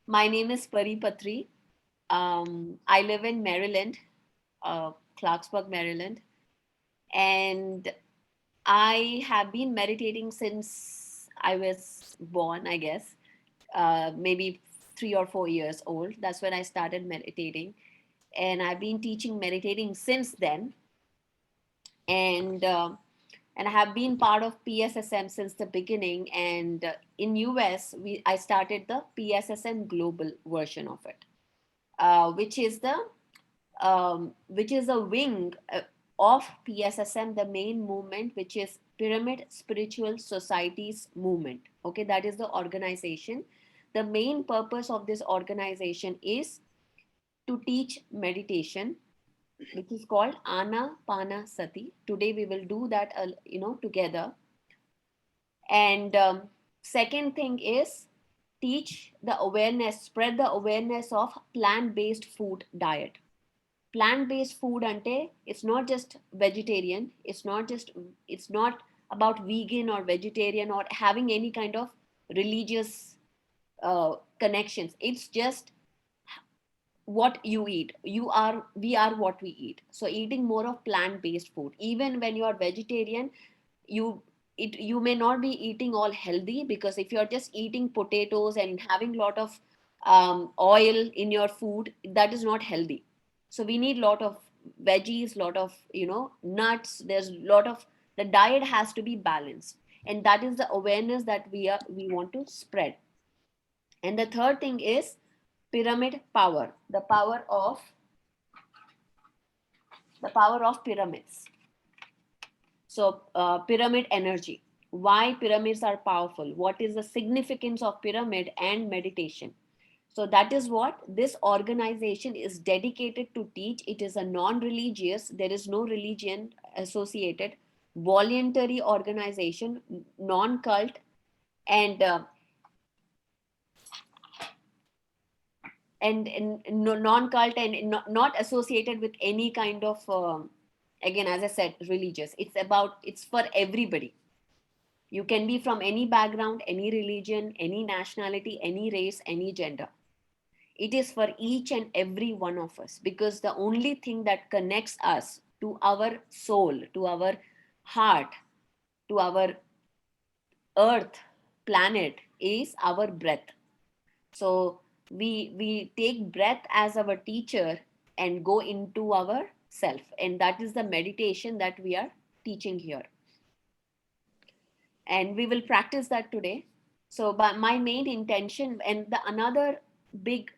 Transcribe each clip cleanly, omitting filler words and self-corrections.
My name is Pari Patri. I live in Maryland, Clarksburg, Maryland, and I have been meditating since I was born, I guess, maybe 3 or 4 years old. That's when I started meditating, and I've been teaching meditating since then. And I have been part of PSSM since the beginning. And in US, I started the PSSM global version of it, which is a wing of PSSM, the main movement, which is Pyramid Spiritual Societies Movement. Okay, that is the organization. The main purpose of this organization is to teach meditation, which is called Anapanasati. Today we will do that, together. And second thing is teach the awareness, spread the awareness of plant-based food diet. Plant-based food ante, it's not just vegetarian, it's not about vegan or vegetarian or having any kind of religious connections. It's just what you eat. We are what we eat. So eating more of plant-based food. Even when you are vegetarian, you you may not be eating all healthy, because if you're just eating potatoes and having a lot of oil in your food, that is not healthy. So we need lot of veggies, lot of nuts. There's a lot of, the diet has to be balanced, and that is the awareness that we want to spread. And the third thing is pyramid power, the power of pyramids. So, pyramid energy. Why pyramids are powerful? What is the significance of pyramid and meditation? So, that is what this organization is dedicated to teach. It is a non religious, there is no religion associated, voluntary organization, non cult, and non-cult, and not associated with any kind of again, as I said, religious. It's for everybody. You can be from any background, any religion, any nationality, any race, any gender. It is for each and every one of us, because the only thing that connects us to our soul, to our heart, to our earth planet is our breath. So we take breath as our teacher and go into our self, and that is the meditation that we are teaching here, and we will practice that today. So but my main intention, and the another big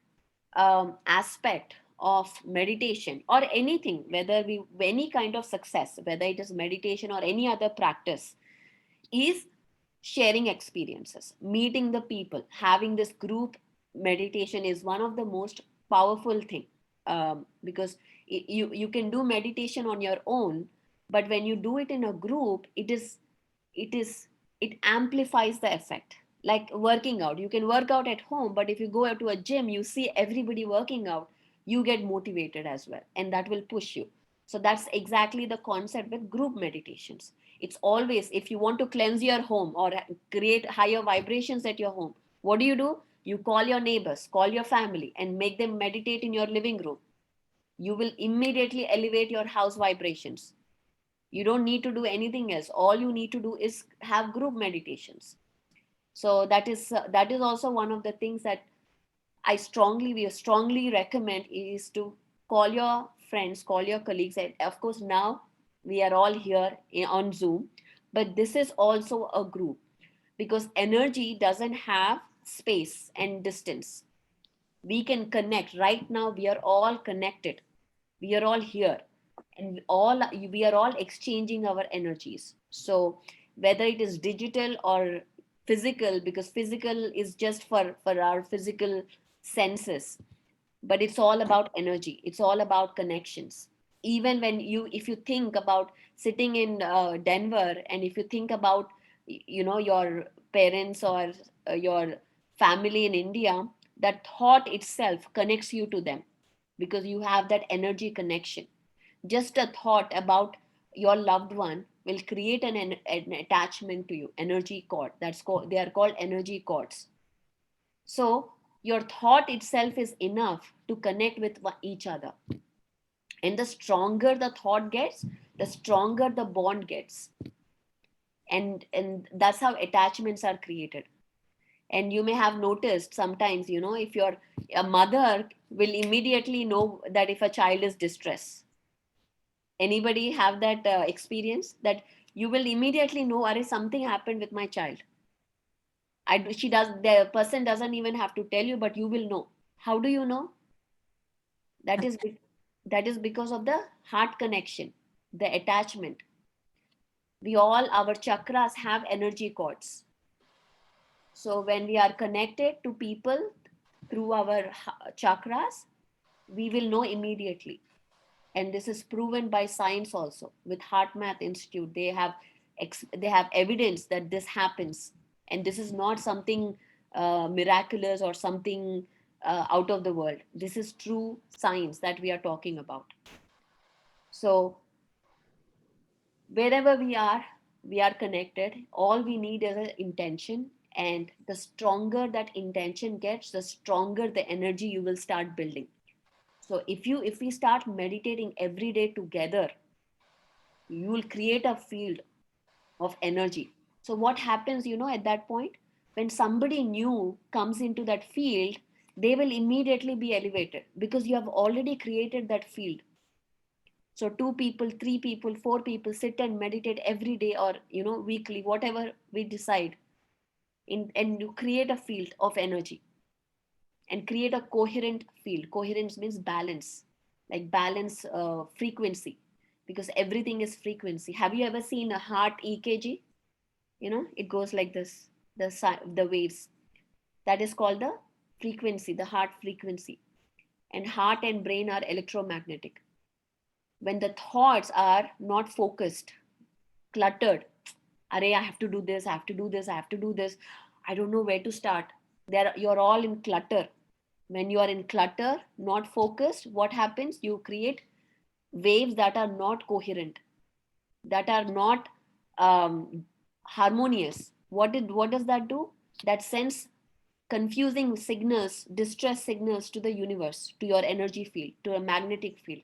aspect of meditation or anything, whether we any kind of success, whether it is meditation or any other practice, is sharing experiences, meeting the people. Having this group meditation is one of the most powerful thing, because you can do meditation on your own, but when you do it in a group, it is it amplifies the effect. Like working out, you can work out at home, but if you go out to a gym, you see everybody working out, you get motivated as well, and that will push you. So that's exactly the concept with group meditations. It's always, if you want to cleanse your home or create higher vibrations at your home, what do? You call your neighbors, call your family, and make them meditate in your living room. You will immediately elevate your house vibrations. You don't need to do anything else. All you need to do is have group meditations. So that is also one of the things that we strongly recommend, is to call your friends, call your colleagues. And of course, now we are all here on Zoom, but this is also a group, because energy doesn't have space and distance. We can connect right now. We are all connected. We are all here, and we are all exchanging our energies. So whether it is digital or physical, because physical is just for our physical senses, but it's all about energy, it's all about connections. Even when if you think about sitting in Denver, and if you think about your parents or your family in India, that thought itself connects you to them, because you have that energy connection. Just a thought about your loved one will create an attachment to you, energy cord. They are called energy cords. So Your thought itself is enough to connect with each other. And the stronger the thought gets, the stronger the bond gets. And that's how attachments are created. And you may have noticed sometimes, if you're a mother, will immediately know that if a child is distressed. Anybody have that experience, that you will immediately know, are something happened with my child? She does, the person doesn't even have to tell you, but you will know. How do you know? that is be- that is because of the heart connection, the attachment. We all, our chakras have energy cords. So when we are connected to people through our chakras, we will know immediately. And this is proven by science also. With Heart Math Institute, they have evidence that this happens. And this is not something miraculous or something out of the world. This is true science that we are talking about. So wherever we are connected. All we need is an intention, and the stronger that intention gets, the stronger the energy you will start building. So if we start meditating every day together, you will create a field of energy. So what happens, at that point, when somebody new comes into that field, they will immediately be elevated because you have already created that field. So two people, three people, four people sit and meditate every day, or weekly, whatever we decide, and you create a field of energy and create a coherent field. Coherence means balance, like balance frequency, because everything is frequency. Have you ever seen a heart EKG? It goes like this, the waves. That is called the frequency, the heart frequency. And heart and brain are electromagnetic. When the thoughts are not focused, cluttered, Array, I have to do this, I have to do this, I have to do this, I don't know where to start. You're all in clutter. When you are in clutter, not focused, what happens? You create waves that are not coherent, that are not harmonious. What does that do? That sends confusing signals, distress signals to the universe, to your energy field, to a magnetic field.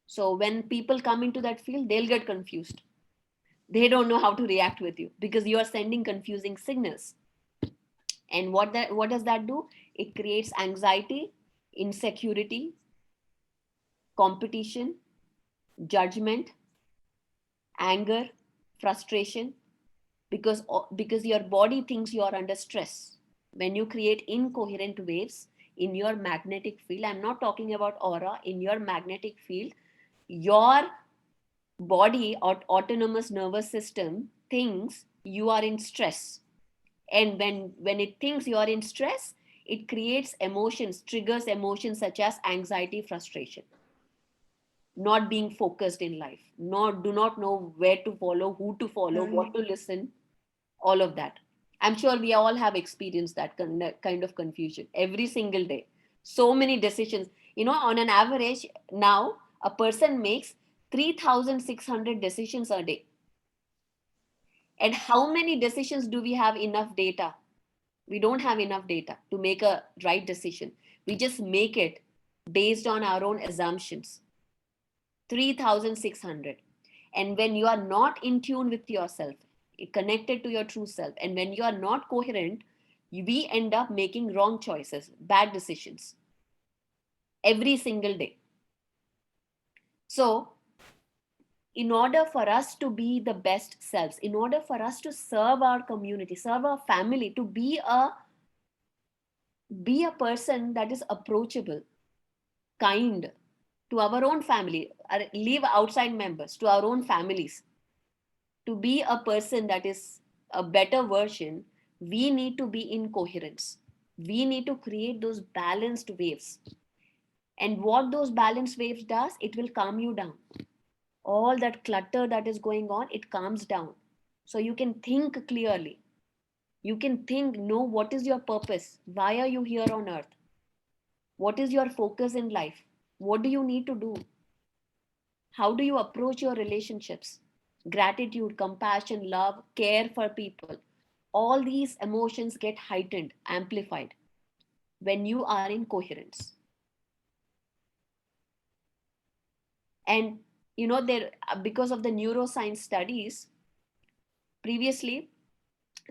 So when people come into that field, they'll get confused. They don't know how to react with you because you are sending confusing signals. And what does that do? It creates anxiety, insecurity, competition, judgment, anger, frustration, because your body thinks you are under stress. When you create incoherent waves in your magnetic field, I'm not talking about aura, in your magnetic field, your body or autonomous nervous system thinks you are in stress. And when it thinks you are in stress, it creates emotions, triggers emotions such as anxiety, frustration, not being focused in life, do not know where to follow, who to follow, what to listen, all of that. I'm sure we all have experienced that kind of confusion every single day. So many decisions, on an average now, a person makes 3,600 decisions a day. And how many decisions do we have enough data? We don't have enough data to make a right decision. We just make it based on our own assumptions. 3,600. And when you are not in tune with yourself, connected to your true self, and when you are not coherent, we end up making wrong choices, bad decisions every single day. So, in order for us to be the best selves, in order for us to serve our community, serve our family, to be a person that is approachable, kind to our own family, leave outside members, to our own families, to be a person that is a better version, we need to be in coherence. We need to create those balanced waves. And what those balanced waves does, it will calm you down. All that clutter that is going on, it calms down. So you can think clearly. You can know what is your purpose? Why are you here on earth? What is your focus in life? What do you need to do? How do you approach your relationships? Gratitude, compassion, love, care for people. All these emotions get heightened, amplified. when you are in coherence. And there, because of the neuroscience studies, previously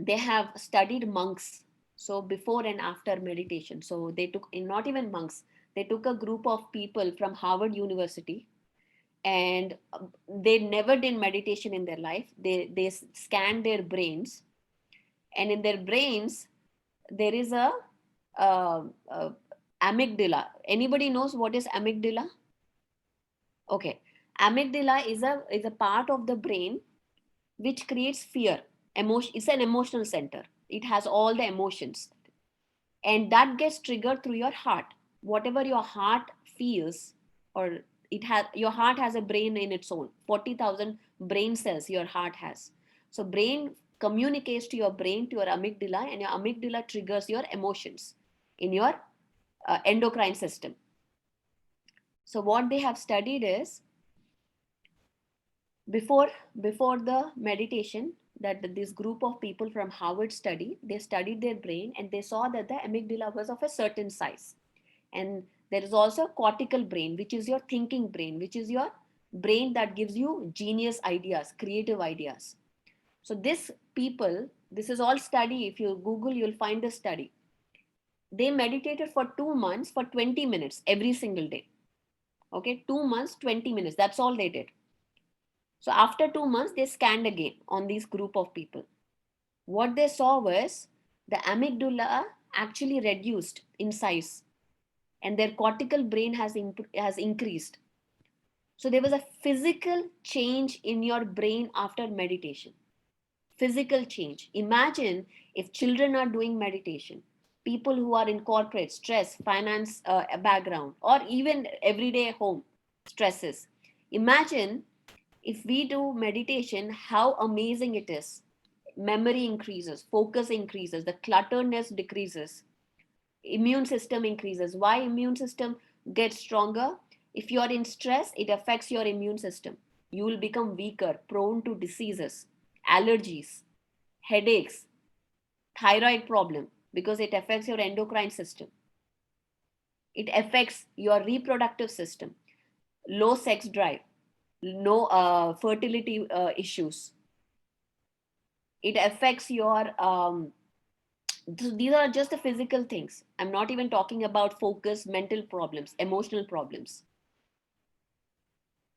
they have studied monks, so before and after meditation. So they took, not even monks, they took a group of people from Harvard University, and they never did meditation in their life. They scanned their brains, and in their brains there is a amygdala. Anybody knows what is amygdala? Okay. Amygdala is a part of the brain which creates fear. Emotion, it's an emotional center. It has all the emotions, and that gets triggered through your heart. Whatever your heart feels, or your heart has a brain in its own. 40,000 brain cells your heart has. So brain communicates to your brain, to your amygdala, and your amygdala triggers your emotions in your endocrine system. So what they have studied is, before before the meditation, that this group of people from Harvard study, they studied their brain, and they saw that the amygdala was of a certain size. And there is also a cortical brain, which is your thinking brain, which is your brain that gives you genius ideas, creative ideas. So this is all study. If you Google, you'll find the study. They meditated for 2 months for 20 minutes every single day. Okay, 2 months, 20 minutes. That's all they did. So after 2 months, they scanned again on this group of people. What they saw was the amygdala actually reduced in size, and their cortical brain has increased. So there was a physical change in your brain after meditation. Physical change. Imagine if children are doing meditation, people who are in corporate, stress, finance background, or even everyday home stresses. Imagine if we do meditation, how amazing it is. Memory increases, focus increases, the clutteredness decreases, immune system increases. Why immune system gets stronger? If you are in stress, it affects your immune system. You will become weaker, prone to diseases, allergies, headaches, thyroid problem, because it affects your endocrine system. It affects your reproductive system, low sex drive, no fertility issues. It affects your these are just the physical things. I'm not even talking about focus, mental problems, emotional problems.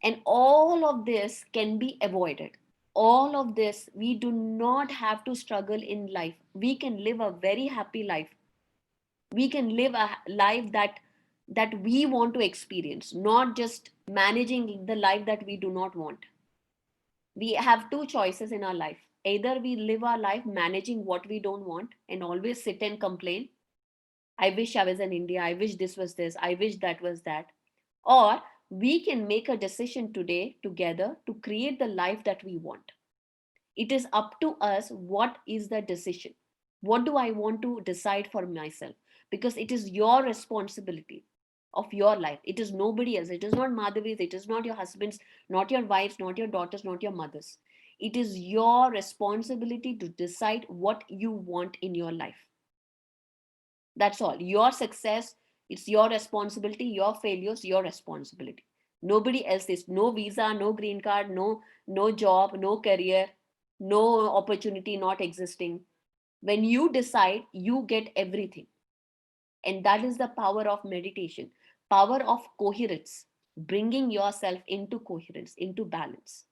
And all of this can be avoided. All of this, we do not have to struggle in life. We can live a very happy life. We can live a life that we want to experience, not just managing the life that we do not want. We have two choices in our life. Either we live our life managing what we don't want and always sit and complain, I wish I was in India, I wish this was this, I wish that was that. Or we can make a decision today together to create the life that we want. It is up to us. What is the decision? What do I want to decide for myself? Because it is your responsibility of your life. It is nobody else. It is not Madhavi's, it is not your husband's, not your wife's, not your daughter's, not your mother's. It is your responsibility to decide what you want in your life. That's all. Your success, it's your responsibility. Your failures, your responsibility. Nobody else is. No visa, no green card, no job, no career, no opportunity not existing. When you decide, you get everything. And that is the power of meditation, power of coherence, bringing yourself into coherence, into balance.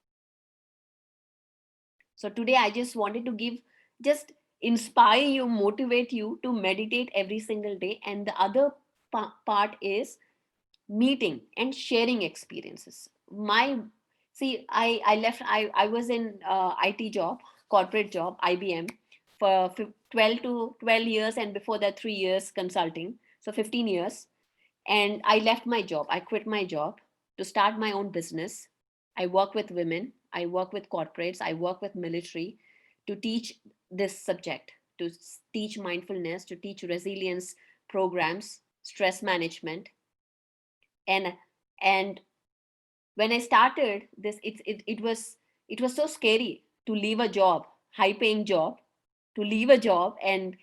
So today I just wanted to just inspire you, motivate you to meditate every single day. And the other part is meeting and sharing experiences. I left, I was in IT job, corporate job, IBM, for 12 years, and before that 3 years consulting, so 15 years. And I left my job, I quit my job to start my own business. I work with women, I work with corporates, I work with military, to teach this subject, to teach mindfulness, to teach resilience programs, stress management. And and when I started this, it was so scary to leave a job, high paying job, to leave a job and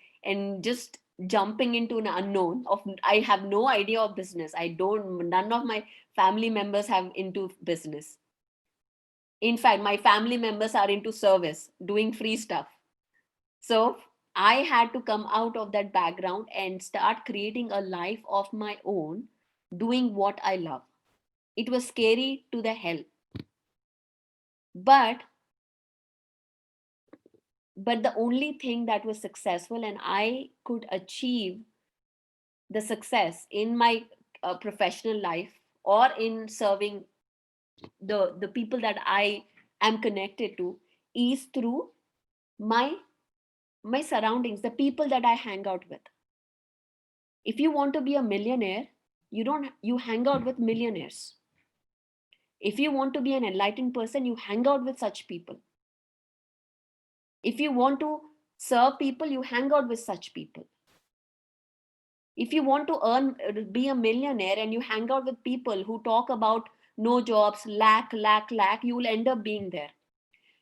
just jumping into an unknown of, I have no idea of business. None of my family members have into business. In fact, my family members are into service, doing free stuff. So I had to come out of that background and start creating a life of my own, doing what I love. It was scary to the hell. But the only thing that was successful, and I could achieve the success in my professional life or in serving the people that I am connected to, is through my my surroundings, the people that I hang out with. If you want to be a millionaire, you hang out with millionaires. If you want to be an enlightened person, you hang out with such people. If you want to serve people, you hang out with such people. If you want to be a millionaire and you hang out with people who talk about no jobs, lack, you will end up being there.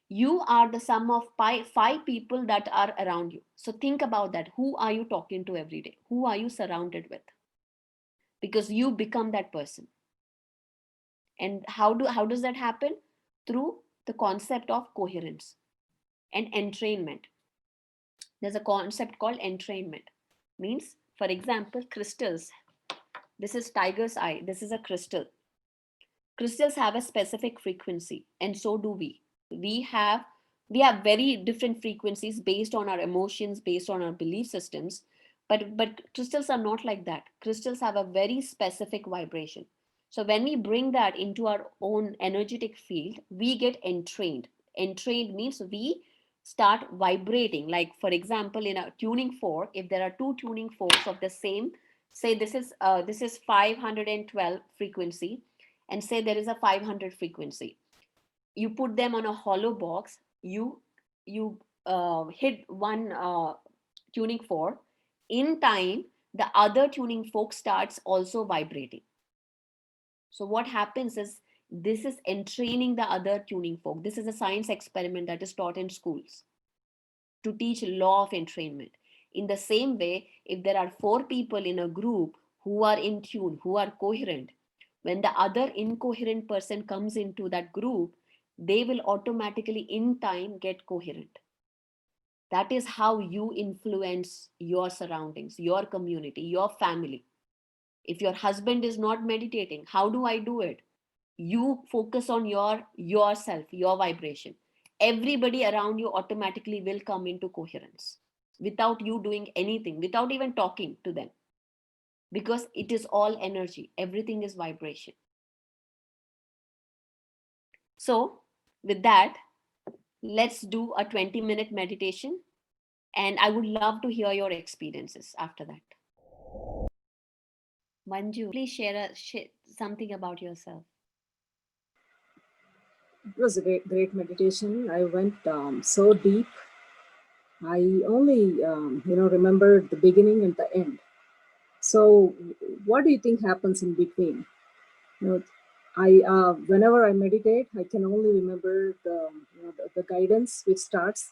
You are the sum of five people that are around you. So think about that. Who are you talking to every day? Who are you surrounded with? Because you become that person. And how does that happen? Through the concept of coherence and entrainment. There's a concept called entrainment. Means, for example, crystals. This is tiger's eye. This is a crystal. Crystals have a specific frequency, and so do we. We have very different frequencies based on our emotions, based on our belief systems. But crystals are not like that. Crystals have a very specific vibration. So when we bring that into our own energetic field, we get entrained. Entrained means we start vibrating. Like, for example, in a tuning fork, if there are two tuning forks of the same, say this is 512 frequency, and say there is a 500 frequency, you put them on a hollow box, you hit one tuning fork. In time, the other tuning fork starts also vibrating. So what happens is, this is entraining the other tuning fork. This is a science experiment that is taught in schools to teach law of entrainment. In the same way, if there are four people in a group who are in tune, who are coherent, when the other incoherent person comes into that group, they will automatically in time get coherent. That is how you influence your surroundings, your community, your family. If your husband is not meditating, how do I do it? You focus on yourself, your vibration. Everybody around you automatically will come into coherence without you doing anything, without even talking to them, because it is all energy, everything is vibration. So with that, let's do a 20-minute meditation, and I would love to hear your experiences after that. Manju, please share something about yourself. It was a great meditation. I went so deep. I only, remember the beginning and the end. So, what do you think happens in between? You know, whenever I meditate, I can only remember the guidance which starts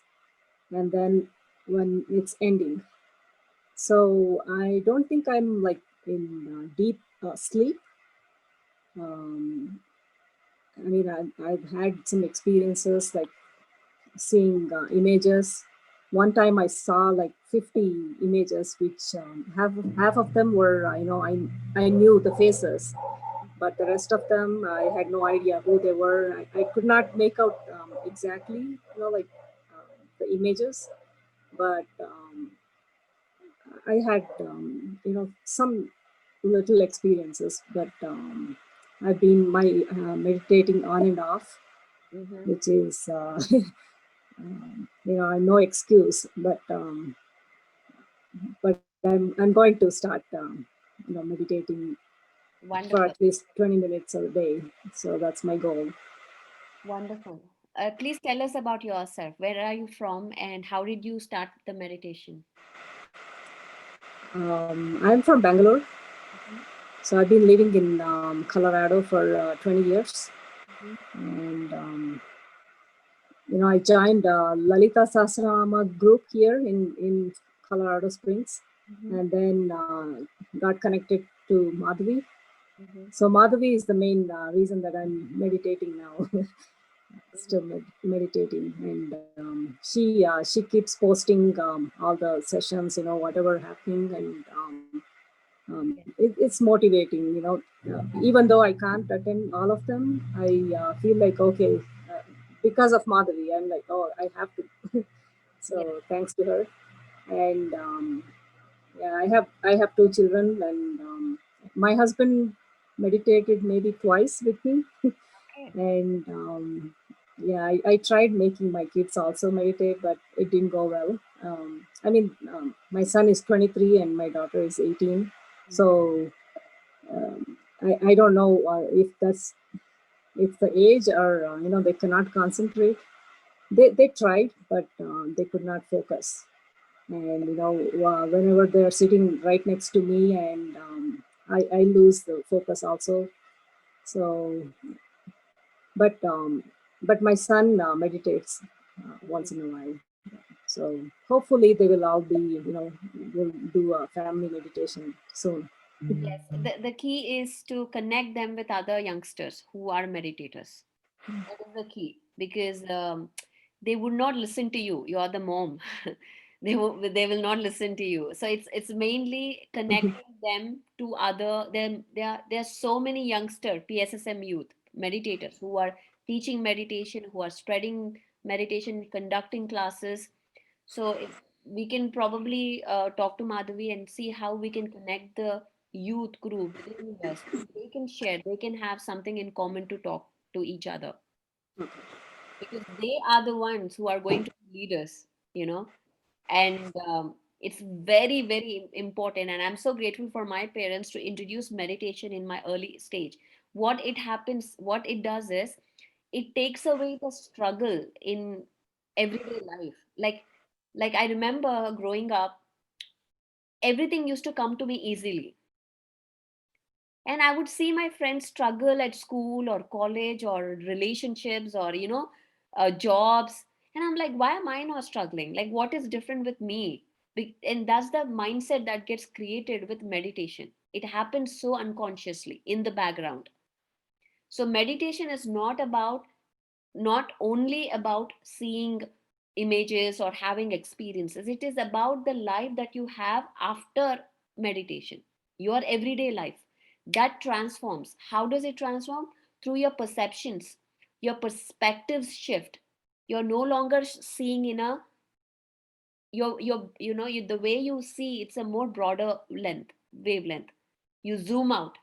and then when it's ending. So I don't think I'm like in deep sleep. Um, I mean, I've had some experiences like seeing images. One time I saw like 50 images, which half of them were, I knew the faces, but the rest of them I had no idea who they were. I could not make out exactly, like the images, but I had, some little experiences, but I've been meditating on and off, Mm-hmm. which is, no excuse, but I'm going to start, meditating for Wonderful. at least 20 minutes a day. So that's my goal. Wonderful. Please tell us about yourself. Where are you from and how did you start the meditation? I'm from Bangalore, Mhm, so I've been living in Colorado for 20 years, mhm, and I joined Lalita Sahasranama group here in Colorado Springs. Mhm. and then got connected to Madhavi. Mhm. So Madhavi is the main reason that I'm meditating now. Mhm. Still meditating, and she keeps posting all the sessions, whatever happening, and it's motivating. Even though I can't attend all of them, I feel like, okay, uh, because of Madhavi, I'm like, oh, I have to. Yeah. So thanks to her, and yeah, I have two children, and my husband meditated maybe twice with me, Okay. and yeah, I tried making my kids also meditate, but it didn't go well. I mean, my son is 23 and my daughter is 18, Mhm. so I don't know if that's it's the age, or they cannot concentrate. They tried, but they could not focus. And whenever they are sitting right next to me, and I lose the focus also. So, but my son meditates once in a while. So hopefully they will all be, will do a family meditation soon. Yes, the key is to connect them with other youngsters who are meditators. That is the key because they would not listen to you. You are the mom. They will not listen to you. So it's mainly connecting them to other. There are so many youngster PSSM youth meditators who are teaching meditation, who are spreading meditation, conducting classes. So if we can probably talk to Madhavi and see how we can connect the youth group within the West. They can share, they can have something in common to talk to each other because they are the ones who are going to lead us, you know. And it's very, very important. And I'm so grateful for my parents to introduce meditation in my early stage. What it does is it takes away the struggle in everyday life. Like I remember growing up, everything used to come to me easily. And I would see my friends struggle at school or college or relationships or jobs, and I'm like, why am I not struggling? Like, what is different with me? And that's the mindset that gets created with meditation. It happens so unconsciously in the background. So meditation is not only about seeing images or having experiences. It is about the life that you have after meditation, your everyday life that transforms. How does it transform? Through your perceptions, your perspectives shift. You're no longer seeing in a the way you see, it's a more broader wavelength. You zoom out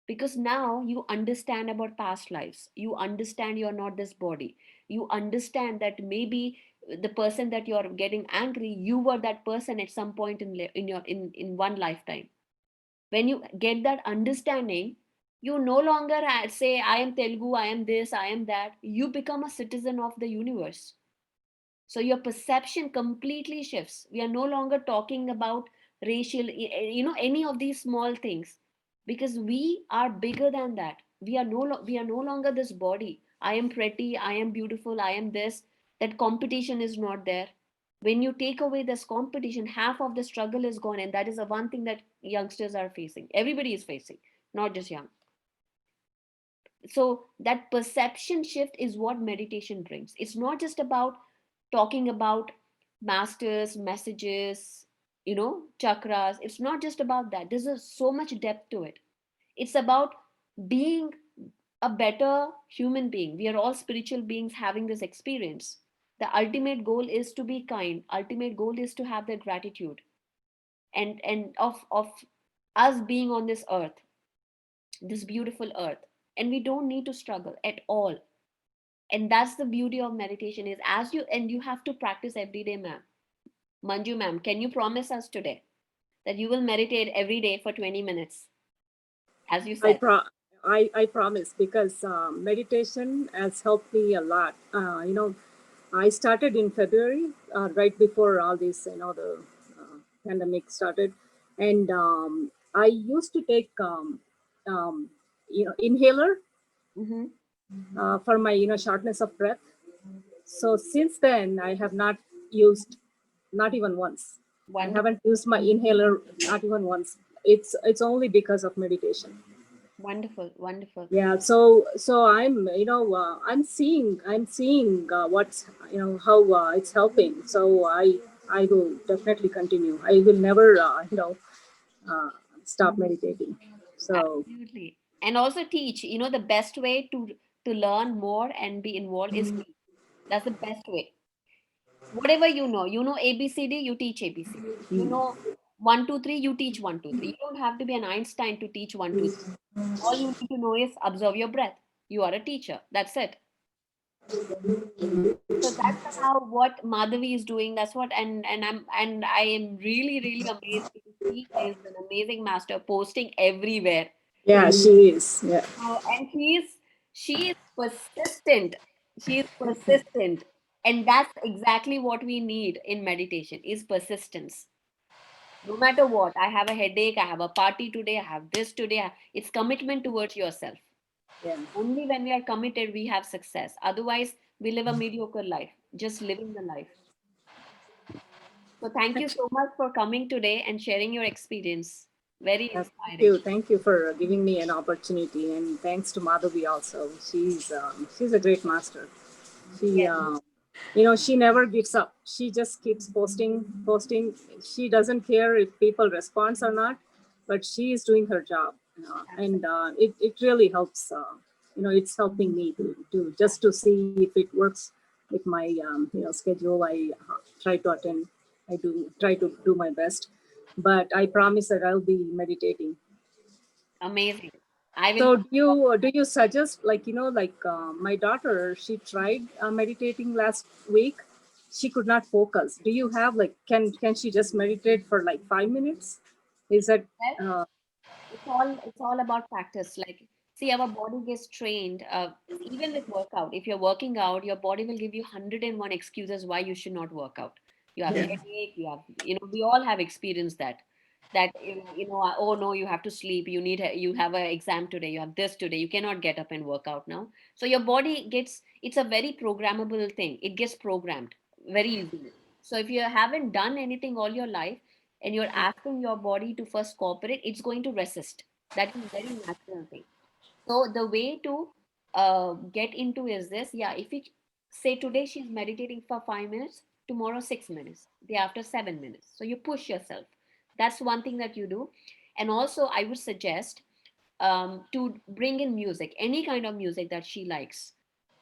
because now you understand about past lives. You understand you're not this body. You understand that maybe the person that you're getting angry, you were that person at some point in one lifetime. When you get that understanding, you no longer say, I am Telugu, I am this, I am that. You become a citizen of the universe. So your perception completely shifts. We are no longer talking about racial, any of these small things, because we are bigger than that. We are no longer this body. I am pretty, I am beautiful, I am this. That competition is not there. When you take away this competition, half of the struggle is gone, and that is the one thing that youngsters are facing. Everybody is facing, not just young. So that perception shift is what meditation brings. It's not just about talking about masters, messages, chakras. It's not just about that. So much depth to it. It's about being a better human being. We are all spiritual beings having this experience. The ultimate goal is to be kind. Ultimate goal is to have the gratitude and of us being on this earth, this beautiful earth. And we don't need to struggle at all. And that's the beauty of meditation is, you have to practice every day, ma'am. Manju ma'am, can you promise us today that you will meditate every day for 20 minutes, as you I said? pro I promise, because meditation has helped me a lot. I started in February, right before all this, the pandemic started, and I used to take inhaler Mm-hmm. for my shortness of breath. So since then, I have not used, not even once. I Wonderful. haven't used my inhaler not even once. It's only because of meditation. Wonderful. Wonderful. Yeah. So I'm I'm seeing what's how it's helping. So I will definitely continue. I will never uh, stop meditating. So Absolutely. And also teach. The best way to learn more and be involved is teach. That's the best way. Whatever you know ABCD, you teach ABCD. You know 1 2 3, you teach 1 2 3. You don't have to be an Einstein to teach 1 2 3. All you need to know is observe your breath. You are a teacher. That's it. So that's somehow what Madhavi is doing. That's what, and I am really really amazed because she is an amazing master, posting everywhere. yeah, she is. Yeah. And she is persistent. She is persistent, and that's exactly what we need in meditation is persistence. No matter what, I have a headache, I have a party today, I have this today. It's commitment towards yourself. Yeah. Only when we are committed, we have success. Otherwise, we live a mediocre life, just living the life. So, thank you so much for coming today and sharing your experience. Very Thank inspiring. you. Thank you for giving me an opportunity, and thanks to Madhavi also. She's a great master. She Yes, she never gives up. She just keeps posting. She doesn't care if people respond or not, but she is doing her job, and absolutely. it really helps. It's helping me to just to see if it works with my schedule. I try to attend. I do try to do my best, but I promise that I'll be meditating. Amazing. I will So put you up. do you suggest, like my daughter, she tried meditating last week. She could not focus. Do you have, like, can she just meditate for like 5 minutes? Is that Well, uh, it's all about practice. Like, see, our body gets trained. Even with workout, if you're working out, your body will give you 101 excuses why you should not work out. You have yeah, headache. We all have experienced that. That oh no, you have to sleep. You have an exam today. You have this today. You cannot get up and work out now. So your body gets. It's a very programmable thing. It gets programmed very easily. So if you haven't done anything all your life and you're asking your body to first cooperate, it's going to resist. That is very natural thing. So the way to get into is this. Yeah, if you say today she's meditating for 5 minutes, tomorrow 6 minutes, day after 7 minutes. So you push yourself. That's one thing that you do. And also, I would suggest to bring in music, any kind of music that she likes.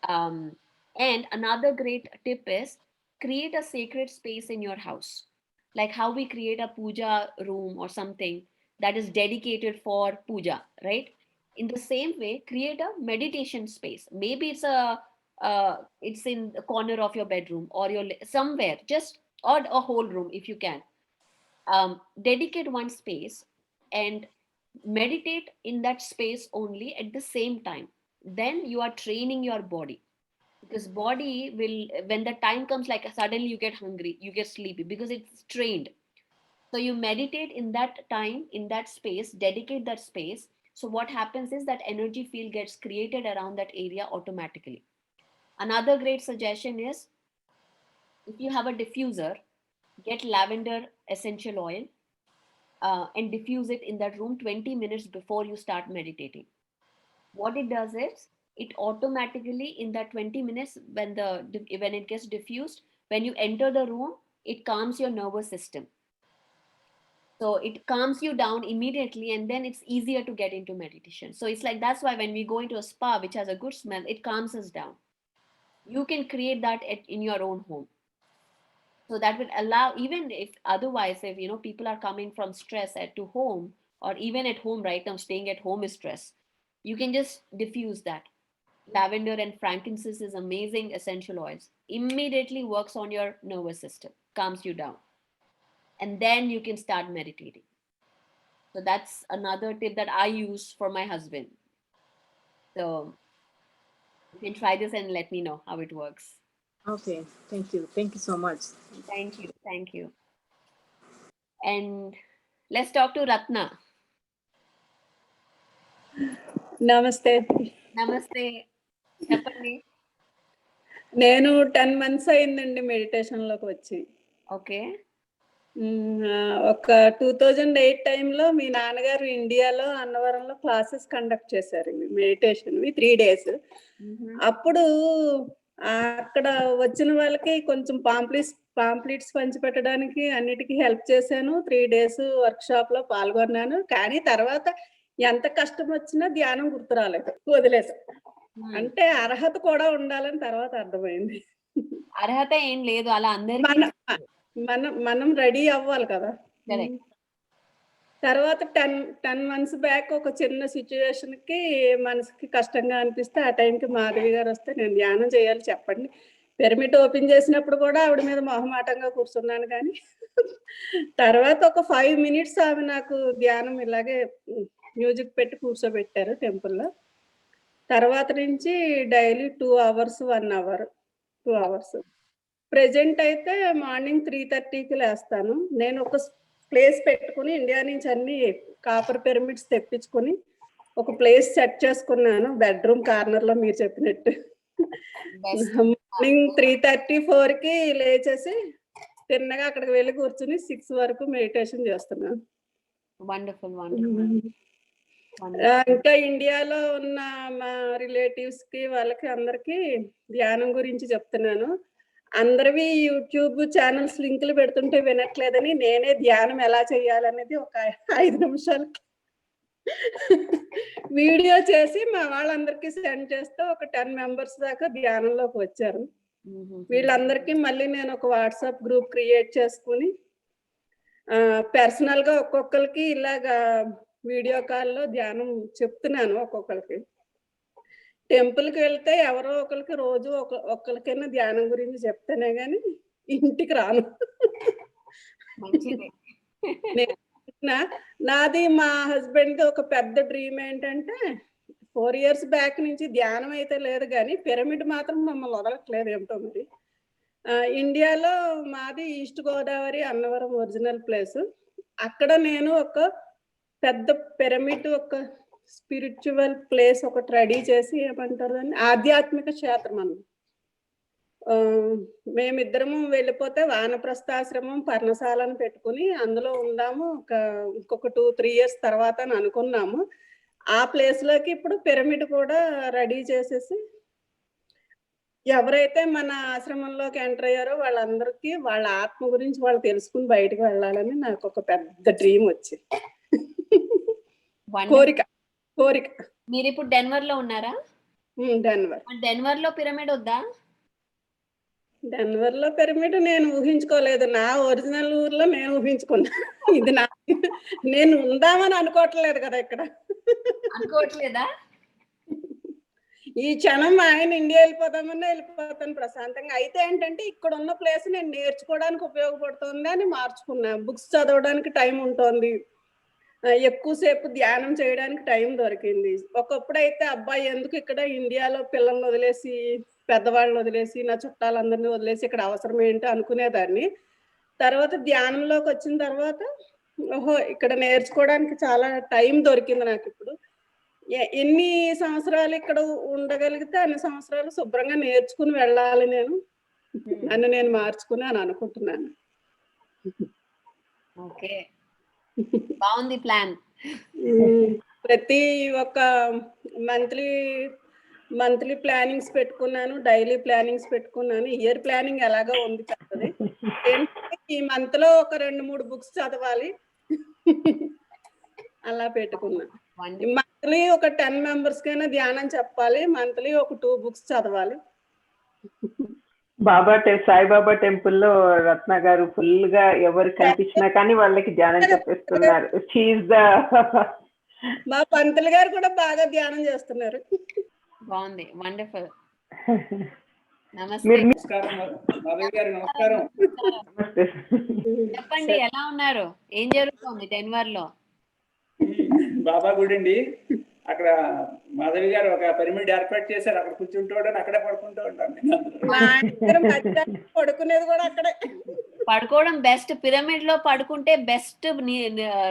Um, and another great tip is create a sacred space in your house, like how we create a puja room or something that is dedicated for puja, right? In the same way, create a meditation space. Maybe it's in the corner of your bedroom or somewhere, just or a whole room if you can. Dedicate one space and meditate in that space only at the same time. Then you are training your body, because body will, when the time comes, like suddenly you get hungry, you get sleepy because it's trained. So you meditate in that time, in that space, dedicate that space. So what happens is that energy field gets created around that area automatically. Another great suggestion is, if you have a diffuser, get lavender essential oil, and diffuse it in that room 20 minutes before you start meditating. What it does is, it automatically in that 20 minutes, when it gets diffused, when you enter the room, it calms your nervous system. So it calms you down immediately, and then it's easier to get into meditation. So it's like, that's why when we go into a spa which has a good smell, it calms us down. You can create that in your own home. So that will allow, even if otherwise, if people are coming from stress to home, or even at home right now, staying at home is stress, you can just diffuse that. Lavender and frankincense is amazing essential oils. Immediately works on your nervous system, calms you down, and then you can start meditating. So that's another tip that I use for my husband. So you can try this and let me know how it works. okay? Thank you so much. Thank you. Thank you. And let's talk to Ratna. నమస్తే. Namaste. Chapandi. నేను 10 months అయిందండి మెడిటేషన్‌లోకి వచ్చి. Okay. ఒక 2008 టైంలో మీ నాన్నగారు ఇండియాలో అన్నవరంలో classes conduct చేశారు meditation 3 days. అప్పుడు అక్కడ వచ్చిన వాళ్ళకి కొంచెం పాంప్లెట్స్ పంచిపెట్టడానికి అన్నిటికీ హెల్ప్ చేశాను. 3 డేస్ వర్క్షాప్ లో పాల్గొన్నాను. కానీ తర్వాత ఎంత కష్టం వచ్చినా ధ్యానం గుర్తు రాలేదు, వదిలేసాను. అంటే అర్హత కూడా ఉండాలని తర్వాత అర్థమైంది. అర్హత ఏం లేదు, అలా అందరికీ మనం రెడీ అవ్వాలి కదా. Correct. తర్వాత 10 మంత్స్ బ్యాక్ ఒక చిన్న సిచ్యువేషన్ కి మనసుకి కష్టంగా అనిపిస్తే ఆ టైంకి మాధవి గారు వస్తే నేను ధ్యానం చేయాలి చెప్పండి. పిరమిడ్ ఓపెన్ చేసినప్పుడు కూడా ఆవిడ మీద మొహమాటంగా కూర్చున్నాను. కానీ తర్వాత ఒక 5 మినిట్స్ ఆమె నాకు ధ్యానం ఇలాగే మ్యూజిక్ పెట్టి కూర్చోబెట్టారు టెంపుల్లో. తర్వాత నుంచి daily 2 hours 1 hour 2 hours. Present అయితే మార్నింగ్ 3:30కి లేస్తాను. నేను ఒక ప్లేస్ పెట్టుకుని ఇండియా నుంచి అన్ని కాపర్ పిరమిడ్స్ తెప్పించుకొని ఒక ప్లేస్ సెట్ చేసుకున్నాను బెడ్రూమ్ కార్నర్ లో మీరు చెప్పినట్టు. మార్నింగ్ 3:34కి లేచేసి తిన్నగా అక్కడికి వెళ్ళి కూర్చుని 6 వరకు మెడిటేషన్ చేస్తున్నాను. వండర్ఫుల్. ఇంకా ఇండియాలో ఉన్న మా రిలేటివ్స్ కి వాళ్ళకి అందరికి ధ్యానం గురించి చెప్తున్నాను. అందరివి యూట్యూబ్ ఛానల్స్ లింకులు పెడుతుంటే వినట్లేదని నేనే ధ్యానం ఎలా చేయాలనేది ఒక 5 నిమిషాలు వీడియో చేసి మా వాళ్ళందరికీ సెండ్ చేస్తే ఒక 10 మెంబర్స్ దాకా ధ్యానంలోకి వచ్చారు. వీళ్ళందరికీ మళ్ళీ నేను ఒక వాట్సాప్ గ్రూప్ క్రియేట్ చేసుకుని పర్సనల్ గా ఒక్కొక్కరికి ఇలాగా వీడియో కాల్లో ధ్యానం చెప్తున్నాను. ఒక్కొక్కరికి టెంపుల్కి వెళ్తే ఎవరో ఒకరికి రోజు ఒక్కరికైనా ధ్యానం గురించి చెప్తేనే గాని ఇంటికి రాను. నాది మా హస్బెండ్ ఒక పెద్ద డ్రీమ్ ఏంటంటే 4 years బ్యాక్ నుంచి ధ్యానం అయితే లేదు కానీ పిరమిడ్ మాత్రం మమ్మల్ని వదలట్లేదు ఏమిటో మరి. ఇండియాలో మాది east Godavari Annavaram original place. అక్కడ నేను ఒక పెద్ద పిరమిడ్ ఒక స్పిరిచువల్ ప్లేస్ ఒకటి రెడీ చేసి ఏమంటారు అని ఆధ్యాత్మిక క్షేత్రం అన్న మేమిద్దరము వెళ్ళిపోతే వానప్రస్థాశ్రమం పర్ణశాలను పెట్టుకుని అందులో ఉందాము ఇంకొక 2-3 years తర్వాత అని అనుకున్నాము. ఆ ప్లేస్ లోకి ఇప్పుడు పిరమిడ్ కూడా రెడీ చేసేసి ఎవరైతే మన ఆశ్రమంలోకి ఎంటర్ అయ్యారో వాళ్ళందరికీ వాళ్ళ ఆత్మ గురించి వాళ్ళు తెలుసుకుని బయటకు వెళ్ళాలని నాకు ఒక పెద్ద డ్రీమ్ వచ్చింది. కోరిక. మీరు ఇప్పుడు డెన్వర్ లో ఉన్నారా? డెన్వర్ లో పిరమిడ్ వద్దా? డెన్వర్ లో పిరమిడ్ నేను ఊహించుకోలేదు. నా ఒరిజినల్ ఊర్లో నేను ఊహించుకున్నా. ఇది నేను ఉందామని అనుకోవట్లేదు కదా ఇక్కడ. అనుకోవట్లేదా? ఈ క్షణం ఆయన ఇండియా వెళ్ళిపోతాను ప్రశాంతంగా. అయితే ఏంటంటే ఇక్కడ ఉన్న ప్లేస్ నేను నేర్చుకోవడానికి ఉపయోగపడుతుంది అని మార్చుకున్నా. బుక్స్ చదవడానికి టైం ఉంటుంది, ఎక్కువసేపు ధ్యానం చేయడానికి టైం దొరికింది. ఒకప్పుడు అయితే అబ్బాయి ఎందుకు ఇక్కడ ఇండియాలో పిల్లల్ని వదిలేసి పెద్దవాళ్ళని వదిలేసి నా చుట్టాలందరినీ వదిలేసి ఇక్కడ అవసరం ఏంటో అనుకునేదాన్ని. తర్వాత ధ్యానంలోకి వచ్చిన తర్వాత ఓహో ఇక్కడ నేర్చుకోవడానికి చాలా టైం దొరికింది నాకు. ఇప్పుడు ఎన్ని సంవత్సరాలు ఇక్కడ ఉండగలిగితే అన్ని సంవత్సరాలు శుభ్రంగా నేర్చుకుని వెళ్ళాలి నన్ను నేను మార్చుకుని అని అనుకుంటున్నాను. ఓకే, బాగుంది ప్లాన్. ప్రతి ఒక్క మంత్లీ ప్లానింగ్స్ పెట్టుకున్నాను, డైలీ ప్లానింగ్స్ పెట్టుకున్నాను. ఇయర్ ప్లానింగ్ ఎలాగో ఉంది చక్కది. ఈ మంత్ లో ఒక 2-3 బుక్స్ చదవాలి అలా పెట్టుకున్నా. మంత్లీ ఒక 10 members కైనా ధ్యానం చెప్పాలి, మంత్లీ ఒక 2 బుక్స్ చదవాలి. సాయిబాబా టెంపుల్లో రత్న గారు ఫుల్ గా ఎవరు కనిపించినా కానీ వాళ్ళకి ధ్యానం చెప్పేస్తున్నారు. మా పంతులు గారు కూడా బాగా ధ్యానం చేస్తున్నారు. బాగుంది, వండర్ఫుల్. చెప్పండి, ఎలా ఉన్నారు? ఏం జరుగుతుంది డెన్వర్ లో? బాబా గుడి అండి. అక్కడ మాధవి గారు ఒక పిరమిడ్ ఏర్పాటు చేశారు. అక్కడ కూర్చుంటాడని అక్కడే పడుకుంటూ ఉంటాను. పడుకునేది కూడా అక్కడే. పడుకోవడం బెస్ట్. పిరమిడ్ లో పడుకుంటే బెస్ట్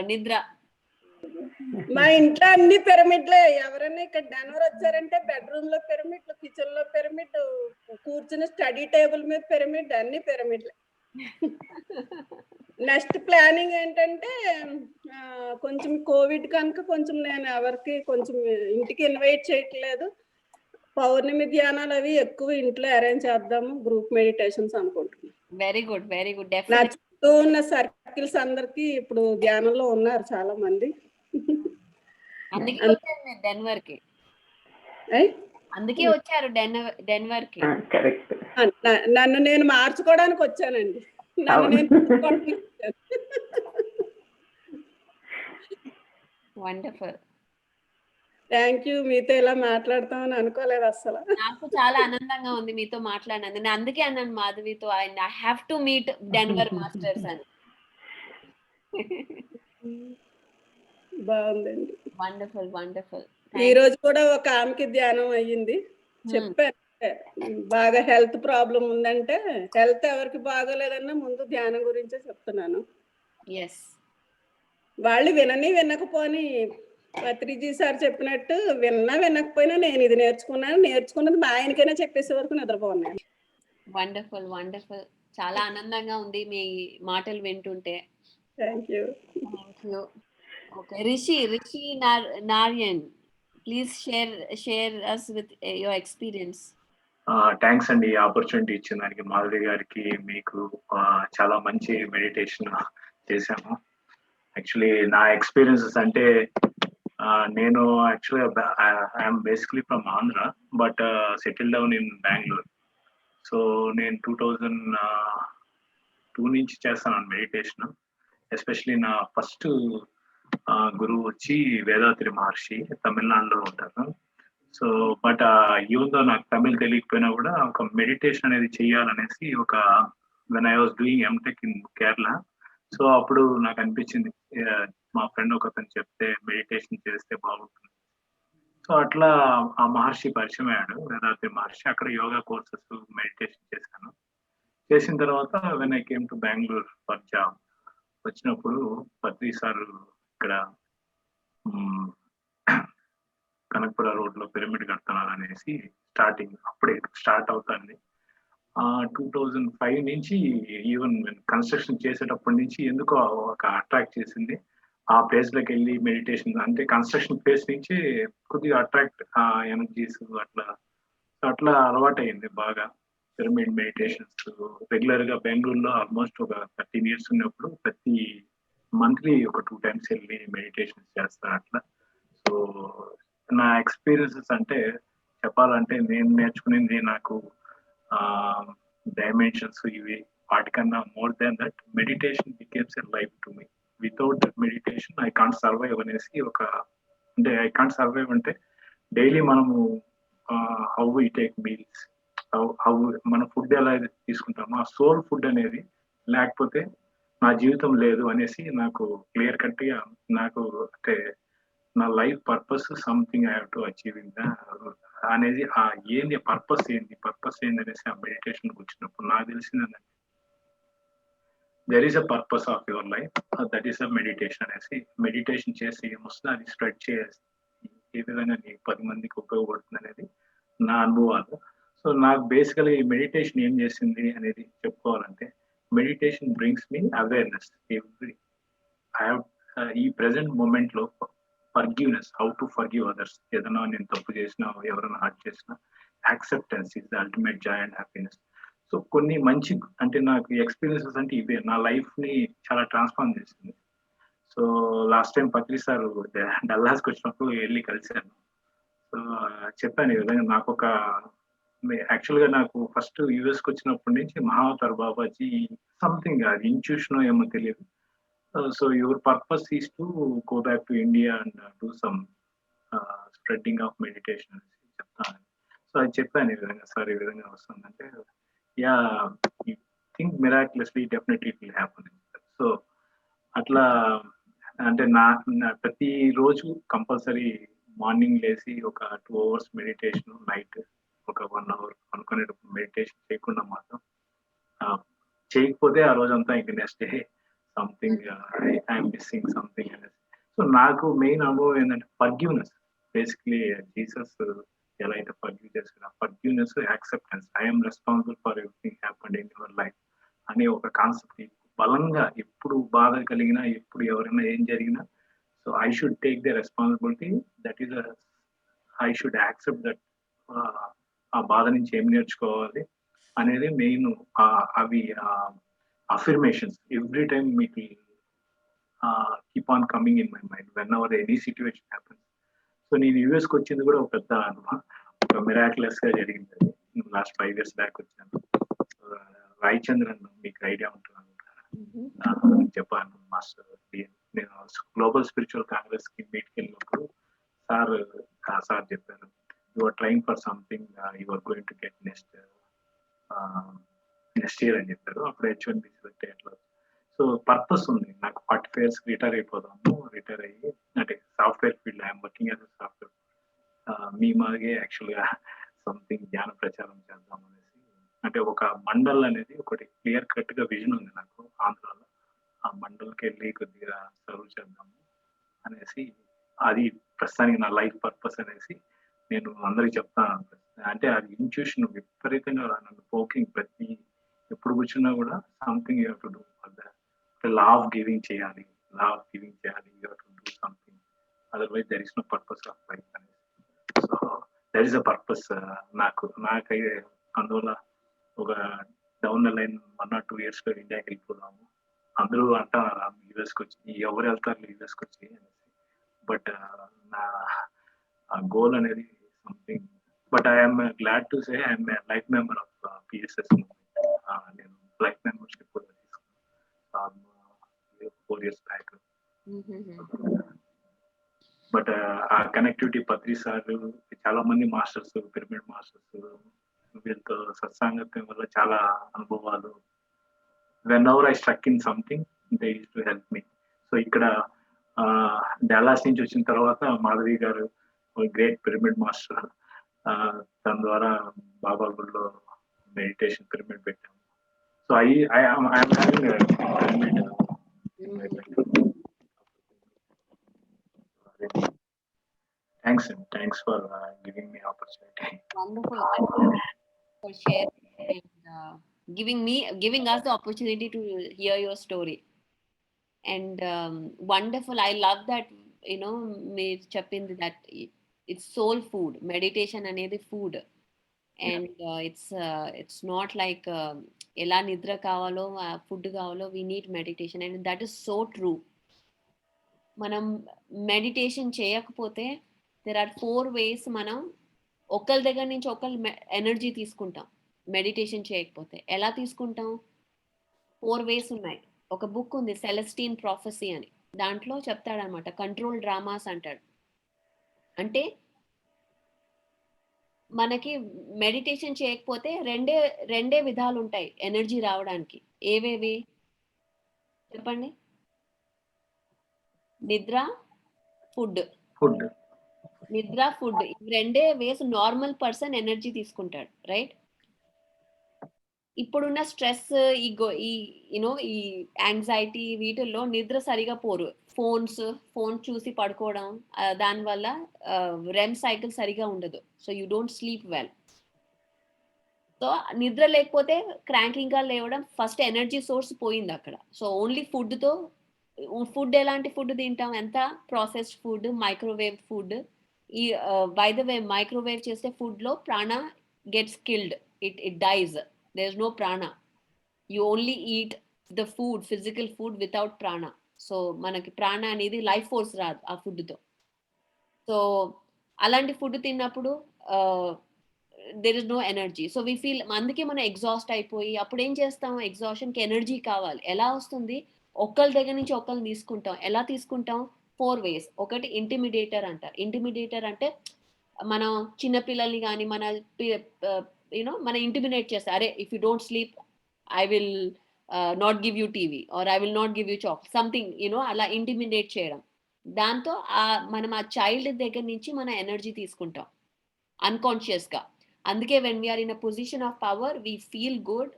నిద్ర. మా ఇంట్లో అన్ని పిరమిడ్లే. ఎవరైనా ఇక్కడ డెన్వర్ వచ్చారంటే బెడ్రూమ్ లో పిరమిడ్, కిచెన్ లో పిరమిడ్, కూర్చుని స్టడీ టేబుల్ మీద పిరమిడ్, అన్ని పిరమిడ్లే. నెక్స్ట్ ప్లానింగ్ ఏంటంటే కొంచెం కోవిడ్ కనుక కొంచెం నేను ఎవరికి కొంచెం ఇంటికి ఇన్వైట్ చేయట్లేదు. పౌర్ణమి ధ్యానాలు అవి ఎక్కువ ఇంట్లో అరేంజ్ చేద్దాము, గ్రూప్ మెడిటేషన్స్ అనుకుంటున్నాను. Very good, very good. నా డెఫినెట్. చుట్టూ ఉన్న సర్కిల్స్ అందరికి ఇప్పుడు ధ్యానంలో ఉన్నారు చాలా మంది. అందుకే వచ్చారు మీరు డెన్వర్ కి. అందుకే వచ్చారు డెన్వర్ కి. కరెక్ట్. నన్ను నేను మార్చుకోవడానికి వచ్చానండి. నన్ను నేను వండర్ఫుల్. Thank you. మీతో ఇలా మాట్లాడతామని అనుకోలేదు అసలు. నాకు చాలా ఆనందంగా ఉంది మీతో మాట్లాడినందుకు. నేను అందుకే అన్నాను మాధవితో, I have to meet Denver masters అని. బాగుందండి. Wonderful, wonderful. ఈ రోజు కూడా ఒక ఆమెకి ధ్యానం అయ్యింది. చెప్పాను బాగా హెల్త్ ప్రాబ్లం ఉందంటే, హెల్త్ ఎవరికి బాగోలేదన్నా ముందు ధ్యానం గురించే చెప్తున్నాను. ఎస్. వాళ్ళు వినకపోని పత్రిజీ సార్ చెప్పినట్టు వినకపోయినా నేను ఇది నేర్చుకున్నది మా ఆయనకైనా చెప్పేసే వరకు నిద్రపోన్నాను. Wonderful, wonderful. చాలా ఆనందంగా ఉంది మీ మాటలు వింటుంటే. Thank you. Okay, Rishi Narayan, please share us with your experience. Thanks అండి, ఈ ఆపర్చునిటీ ఇచ్చిన దానికి. మాధవి గారికి, మీకు చాలా మంచి మెడిటేషన్ చేశాము. యాక్చువల్లీ నా ఎక్స్పీరియన్సెస్ అంటే, నేను actually I'm basically from Andhra, but settle down in Bengaluru. So నేను 2002 నుంచి చేస్తాను మెడిటేషన్. ఎస్పెషలీ నా ఫస్ట్ గురువు వచ్చి వేదాత్రి మహర్షి, తమిళనాడులో ఉంటారు. సో బట్ ఈవెన్ దో నాకు తమిళ్ తెలియకపోయినా కూడా ఒక మెడిటేషన్ అనేది చెయ్యాలనేసి when I was doing MTech in Kerala. So అప్పుడు నాకు అనిపించింది, మా ఫ్రెండ్ ఒకతను చెప్తే మెడిటేషన్ చేస్తే బాగుంటుంది. సో అట్లా ఆ మహర్షి పరిచయం అయ్యాడు, వేదాత్రి మహర్షి. అక్కడ యోగా కోర్సెస్, మెడిటేషన్ చేశాను. చేసిన తర్వాత when I came to Bengaluru for job వచ్చినప్పుడు పత్రి సార్ ఇక్కడ కనకపుర రోడ్ లో పిరమిడ్ కడుతున్నారు అనేసి అప్పుడే స్టార్ట్ అవుతుంది. 2005 నుంచి ఈవెన్ కన్స్ట్రక్షన్ చేసేటప్పటి నుంచి ఎందుకో ఒక అట్రాక్ట్ చేసింది. ఆ ప్లేస్ లోకి వెళ్ళి మెడిటేషన్, అంటే కన్స్ట్రక్షన్ ప్లేస్ నుంచి కొద్దిగా అట్రాక్ట్ ఎనర్జీస్ అట్లా అలవాటు అయింది బాగా. పిరమిడ్ మెడిటేషన్స్ రెగ్యులర్ గా బెంగళూరులో ఆల్మోస్ట్ ఒక 13 years ఉన్నప్పుడు ప్రతి మంత్లీ ఒక 2 times వెళ్ళి మెడిటేషన్ చేస్తాను అట్లా. సో నా ఎక్స్పీరియన్సెస్ అంటే చెప్పాలంటే, నేను నేర్చుకునేది నాకు డైమెన్షన్స్ ఇవి వాటికన్నా more than that meditation becomes a life to me. Without that meditation I can't survive అనేసి అంటే ఐ కాంట్ సర్వైవ్ అంటే డైలీ మనము how we take meals, how మన ఫుడ్ ఎలా తీసుకుంటామో ఆ సోల్ ఫుడ్ అనేది లేకపోతే నా జీవితం లేదు అనేసి నాకు క్లియర్ కట్ గా నాకు అంటే నా life purpose something I have to achieve in అనేది ఏంది పర్పస్ ఏంది అనేసి ఆ మెడిటేషన్ వచ్చినప్పుడు నాకు తెలిసిందండి, there is a purpose of your life, that is a meditation అనేసి. మెడిటేషన్ చేసి ఏమొస్తుంది అది స్ప్రెడ్ చేసి ఏ విధంగా నీకు 10 మందికి ఉపయోగపడుతుంది అనేది నా అనుభవాలు. సో నాకు బేసికలీ ఈ మెడిటేషన్ ఏం చేసింది అనేది చెప్పుకోవాలంటే, మెడిటేషన్ బ్రింగ్స్ మీ అవేర్నెస్. ఈ ప్రెసెంట్ మూమెంట్ లో forgiveness, how to forgive others. ఏదైనా నేను తప్పు చేసినా, ఎవరైనా హర్ట్ చేసినా, acceptance is the ultimate Joy and happiness. So కొన్ని మంచి అంటే నాకు ఎక్స్పీరియన్సెస్ అంటే ఇవే నా లైఫ్ ని చాలా ట్రాన్స్ఫార్మ్ చేసింది. సో లాస్ట్ టైం పత్రి సార్ డల్లాస్కి వచ్చినప్పుడు వెళ్ళి కలిశాను. సో చెప్పాను ఈ విధంగా నాకు యాక్చువల్ గా నాకు ఫస్ట్ యుఎస్కి వచ్చినప్పటి నుంచి మహావతార్ బాబాజీ సంథింగ్ అది ఇన్స్టిట్యూషన్ ఏమో తెలియదు. So your purpose is to go back to India and do some spreading of meditation అని చెప్తాను. సో అది చెప్పాను ఈ విధంగా, సార్ ఈ విధంగా వస్తుందంటే, yeah you think miraculously definitely it will happen. So అట్లా అంటే నా ప్రతి రోజు కంపల్సరీ మార్నింగ్ లేసి ఒక 2 hours మెడిటేషన్, నైట్ ఒక 1 hour అనుకునేటప్పుడు మెడిటేషన్ చేయకుండా మాత్రం చేయకపోతే ఆ రోజంతా ఇంక next day something I'm missing something అనేది. సో నాకు మెయిన్ అనుభవం ఏంటంటే ఫర్గివ్నెస్. బేసిక్లీ జీసస్ ఎలా అయితే ఫర్గివ్ చేసుకున్నా, forgiveness, acceptance, I'm responsible for everything happened in your life అనే ఒక కాన్సెప్ట్ బలంగా ఎప్పుడు బాధ కలిగినా, ఎప్పుడు ఎవరైనా ఏం జరిగినా, so I should take the responsibility. That is I should accept that. ఆ బాధ నుంచి ఏం నేర్చుకోవాలి అనేది మెయిన్. అవి అఫర్మేషన్స్ ఎవ్రీ టైమ్ మీకు keep on coming in my mind when ever any situation happens. So నేను యూఎస్కి వచ్చింది కూడా ఒక పెద్ద ఒక మిరాక్యులస్ గా జరిగింది. లాస్ట్ 5 years బ్యాక్ వచ్చాను. రాయచంద్రన్ మీకు ఐడియా ఉంటుంది జపాన్ మాస్టర్. నేను గ్లోబల్ స్పిరిచువల్ కాంగ్రెస్ కి మీట్కి వెళ్ళినప్పుడు సార్ చెప్పారు, you are trying for something, you are going to get next year అని చెప్పారు. అప్పుడు H1B సెలెక్ట్ అయ్యేట్లో. సో పర్పస్ ఉంది నాకు. 45 years రిటైర్ అయిపోదాము. రిటైర్ అయ్యి అంటే software field I'm working as software. మీ మాగే యాక్చువల్గా సంథింగ్ జ్ఞాన ప్రచారం చేద్దాం అనేసి, అంటే ఒక మండల్ అనేది ఒకటి క్లియర్ కట్ గా విజన్ ఉంది నాకు ఆంధ్రాలో. ఆ మండల్కి వెళ్ళి కొద్దిగా సర్వ్ చేద్దాము అనేసి, అది ప్రస్తుతానికి నా లైఫ్ పర్పస్ అనేసి నేను అందరికి చెప్తాను. అంటే అది ఇంట్యూషన్ విపరీతంగా నన్ను పోకింగ్. ప్రతి ఎప్పుడు కూర్చున్నా కూడా something you have to do for that. Law of giving చేయాలి, you have to do something, otherwise there is no purpose of life అనేసి. So that is a purpose నాకైతే. అందువల్ల ఒక down the line 1 or 2 years లో ఇండియాకి వెళ్ళిపోదాము. అందరూ అంటారు యూఎస్కి వచ్చి, ఎవరు వెళ్తారు యూఎస్కి వచ్చి అనేసి. బట్ నా గోల్ అనేది something. But I'm glad to say I'm life member of PSS. నేను లైఫ్ మెంబర్షిప్ కూడా తీసుకున్నాను 4 years బ్యాక్. బట్ ఆ కనెక్టివిటీ పత్రి సార్, చాలా మంది మాస్టర్స్, పిరమిడ్ మాస్టర్స్, వీళ్ళతో సత్సాంగత్యం వల్ల చాలా అనుభవాలు. When ever I struck in something they use to help me. So ఇక్కడ డాలాస్ నుంచి వచ్చిన తర్వాత మాధవి గారు గ్రేట్ పిరమిడ్ మాస్టర్, తన ద్వారా బాబా గుడిలో మెడిటేషన్ పిరమిడ్ పెట్టాము. So I'm having pyramid. Thanks for giving me opportunity. Wonderful for sharing and giving us the opportunity to hear your story. And wonderful. I love that, మీరు చెప్పింది that it's soul food. Meditation అనేది food. And it's not like ఎలా నిద్ర కావాలో food కావాలో, we need meditation, and that is so true. మనం meditation చేయకపోతే there are 4 ways మనం ఒకళ్ళ దగ్గర నుంచి ఒకళ్ళు ఎనర్జీ తీసుకుంటాం. మెడిటేషన్ చేయకపోతే ఎలా తీసుకుంటాం? 4 ways ఉన్నాయి. ఒక బుక్ ఉంది సెలెస్టీన్ ప్రాఫెసీ అని, దాంట్లో చెప్తాడనమాట. కంట్రోల్ డ్రామాస్ అంటాడు. అంటే మనకి మెడిటేషన్ చేయకపోతే రెండే విధాలు ఉంటాయి ఎనర్జీ రావడానికి. ఏవేవి చెప్పండి? నిద్ర, ఫుడ్. నిద్ర, ఫుడ్, ఇవి రెండే వేస్ నార్మల్ పర్సన్ ఎనర్జీ తీసుకుంటాడు, రైట్? ఇప్పుడున్న స్ట్రెస్, ఈ యాంగ్జైటీ వీటిల్లో నిద్ర సరిగా పోరు. ఫోన్ చూసి పడుకోవడం, దానివల్ల రెమ్ సైకిల్ సరిగా ఉండదు. So you don't sleep well. So నిద్ర లేకపోతే క్రాంకింగ్గా లేవడం, ఫస్ట్ ఎనర్జీ సోర్స్ పోయింది అక్కడ. సో ఓన్లీ ఫుడ్తో, ఫుడ్ ఎలాంటి ఫుడ్ తింటాం? ఎంత processed food, microwave food. By the way, microwave చేసే ఫుడ్లో prana gets killed, it dies. There is no prana. You only eat the food, physical food, without prana. So మనకి ప్రాణ అనేది లైఫ్ ఫోర్స్ రాదు ఆ ఫుడ్తో. సో అలాంటి ఫుడ్ తిన్నప్పుడు there is no energy. So we feel, అందుకే మనం ఎగ్జాస్ట్ అయిపోయి, అప్పుడు ఏం చేస్తాం? ఎగ్జాస్షన్కి ఎనర్జీ కావాలి. ఎలా వస్తుంది? ఒకళ్ళ దగ్గర నుంచి ఒకళ్ళని తీసుకుంటాం. ఎలా తీసుకుంటాం? 4 ways. ఒకటి ఇంటిమిడేటర్ అంటారు. ఇంటిమిడేటర్ అంటే మనం చిన్నపిల్లల్ని కానీ మన ఇంటిమిడేట్ చేస్తారు. అరే if you don't sleep I will not give you TV, or I will not give you chocolate, something అలా ఇంటిమిడేట్ చేయడం. దాంతో మనం ఆ చైల్డ్ దగ్గర నుంచి మన ఎనర్జీ తీసుకుంటాం అన్కాన్షియస్గా. అందుకే when we are in a position of power we feel good,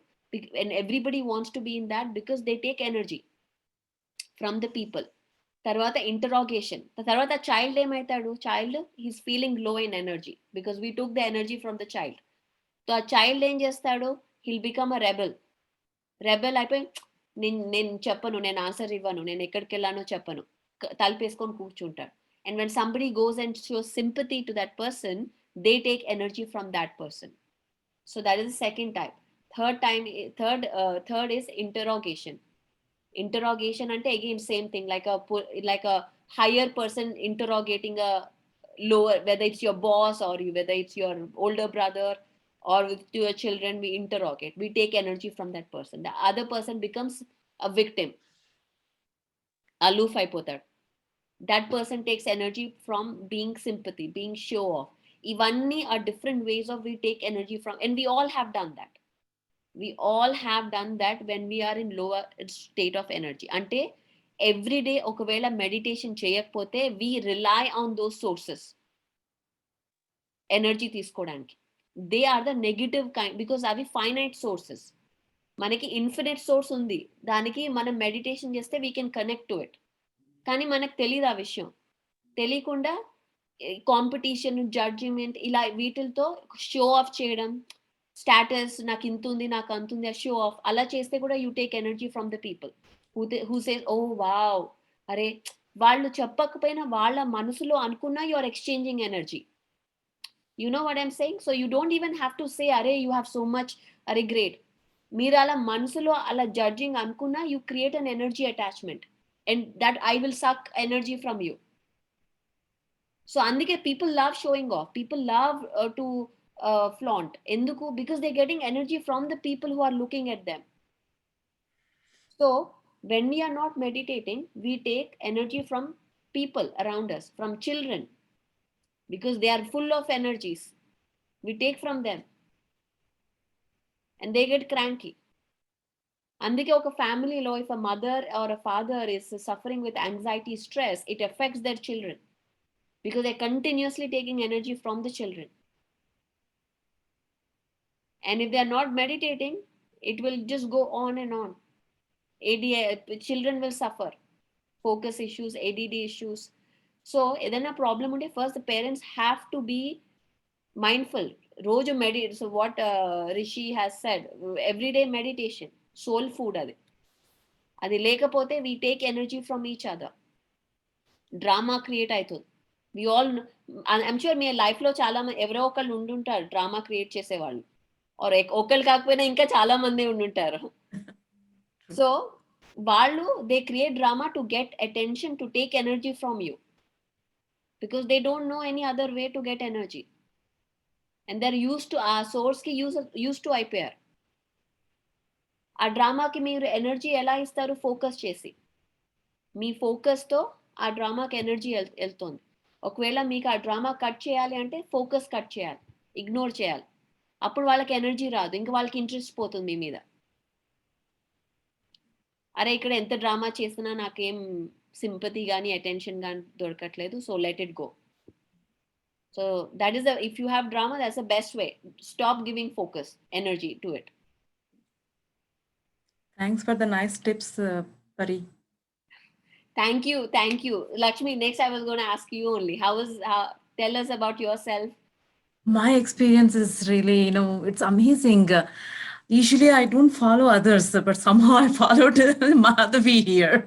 and everybody wants to be in that because they take energy from the people. తర్వాత ఇంటరాగేషన్. తర్వాత చైల్డ్ ఏమవుతాడు? చైల్డ్ హీస్ ఫీలింగ్ లో in energy because we took the energy from the child. So ఆ child ఏం చేస్తాడు? Hill become a rebel అయిపోయి నేను చెప్పను, నేను ఆన్సర్ ఇవ్వను, నేను ఎక్కడికి వెళ్ళానో చెప్పను, తలుపేసుకొని కూర్చుంటాడు. And when somebody goes and shows sympathy to that person, they take energy from that person. So that is the second type. Third is interrogation. Interrogation ante again same thing, like a higher person interrogating a lower, whether it's your boss or whether it's your older brother or with your children, we interrogate, we take energy from that person. The other person becomes a victim, aloof అయిపోతాడు. That person takes energy from being sympathy, being show off. Ivanni are different ways of we take energy from, and we all have done that. We all have done that when we are in lower state of energy. Ante every day okavela meditation cheyakapothe, we rely on those sources energy తీసుకోవడానికి. They are the negative kind, because అవి finite sources. మనకి infinite source ఉంది, దానికి మనం meditation చేస్తే we can connect to it. కానీ మనకు తెలియదు ఆ విషయం. తెలియకుండా కాంపిటీషన్, జడ్జిమెంట్, ఇలా వీటితో షో ఆఫ్ చేయడం, స్టాటస్, నాకు ఇంత ఉంది, నాకు అంత ఉంది, షో ఆఫ్, అలా చేస్తే కూడా you take energy from the people who says, oh wow, అరే వాళ్ళు చెప్పకపోయినా వాళ్ళ మనసులో అనుకున్నా you are exchanging energy. You know what I'm saying? So you don't even have to say, "Arey, you have so much, arey great." మీరు అలా మనసులో అలా జడ్జింగ్ అనుకున్నా, you create an energy attachment, and that I will suck energy from you. So అందుకే people love showing off. People love to flaunt. ఎందుకు? Because they're getting energy from the people who are looking at them. So when we are not meditating, we take energy from people around us, from children, because they are full of energies. We take from them and they get cranky. అందుకే ఒక ఫ్యామిలీలో if a mother or a father is suffering with anxiety, stress, it affects their children because they're continuously taking energy from the children. And if they are not meditating, it will just go on and on. Children will suffer focus issues, ADD issues. So ఏదైనా problem ఉంటే first the parents have to be mindful. రోజు so what Rishi has said, everyday meditation, soul food. అది లేకపోతే we take energy from each other. Drama create అవుతుంది. we all, I'm sure మీ లైఫ్లో చాలా ఎవరో ఒకళ్ళు ఉండుంటారు డ్రామా క్రియేట్ చేసేవాళ్ళు, ఆర్ ఒకళ్ళు కాకపోయినా ఇంకా చాలా మంది ఉండుంటారు. సో వాళ్ళు they create drama to get attention, to take energy from you, because they don't know any other way to get energy, and they're used to ఆ source కి used to అయిపోయారు. ఆ డ్రామాకి మీరు ఎనర్జీ ఎలా ఇస్తారు? ఫోకస్ చేసి, మీ ఫోకస్తో ఆ డ్రామాకి ఎనర్జీ వెళ్తుంది. ఒకవేళ మీకు ఆ డ్రామా కట్ చేయాలి అంటే ఫోకస్ కట్ చేయాలి, ఇగ్నోర్ చేయాలి. అప్పుడు వాళ్ళకి ఎనర్జీ రాదు, ఇంకా వాళ్ళకి ఇంట్రెస్ట్ పోతుంది మీ మీద. అరే ఇక్కడ ఎంత డ్రామా చేసినా నాకేం సింపతి కానీ అటెన్షన్ కానీ దొరకట్లేదు, so let it go. So that is if you have drama, that's the best way. Stop giving focus, energy to it. Thanks for the nice tips, Pari. Thank you. Lakshmi, next I was going to ask you only. Tell us about yourself. My experience is really, it's amazing. Usually I don't follow others, but somehow I followed Madhavi here.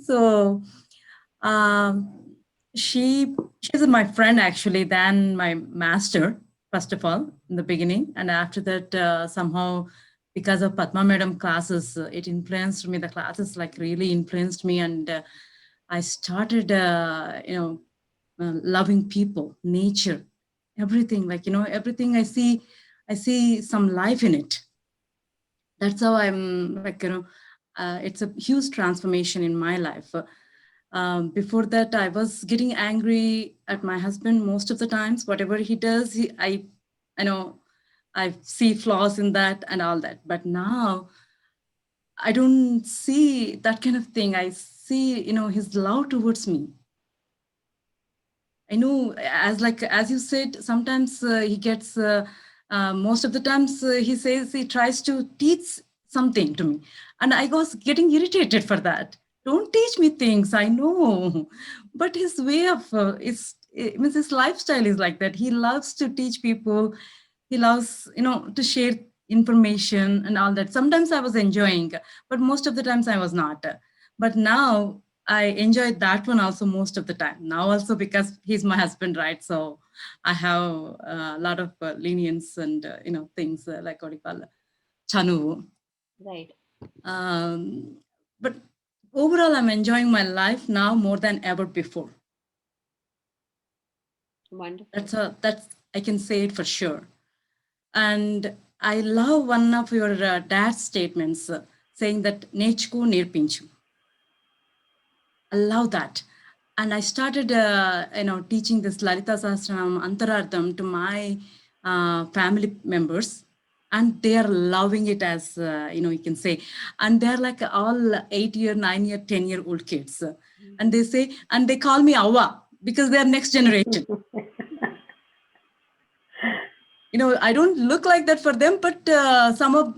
So she's my friend actually, than my master, first of all, in the beginning. And after that, somehow, because of Padma Madam classes, it influenced me. The classes really influenced me, and I started, loving people, nature, everything. Everything I see some life in it. That's how I'm it's a huge transformation in my life. Before that, I was getting angry at my husband most of the times. Whatever he does, I see flaws in that and all that. But now I don't see that kind of thing. I see, his love towards me. I know, as you said, sometimes he gets, most of the times he says he tries to teach something to me. And I was getting irritated for that. Don't teach me things, I know. But his way of, his lifestyle is like that. He loves to teach people. He loves, to share, information and all that. Sometimes I was enjoying, but most of the times I was not. But now I enjoyed that one also most of the time. Now also because he's my husband, right? So I have a lot of lenience and things like what you call chanu. Right. But overall, I'm enjoying my life now more than ever before. Wonderful. That's I can say it for sure. And I love one of your dad's statements saying that Nechku Nirpinchu. I love that. And I started, teaching this Lalita Sahasranam Antarardham to my family members. And they are loving it as, you can say. And they're like all 8-year, 9-year, 10-year-old kids. And they say, and they call me Awa because they're next generation. I don't look like that for them, but some of,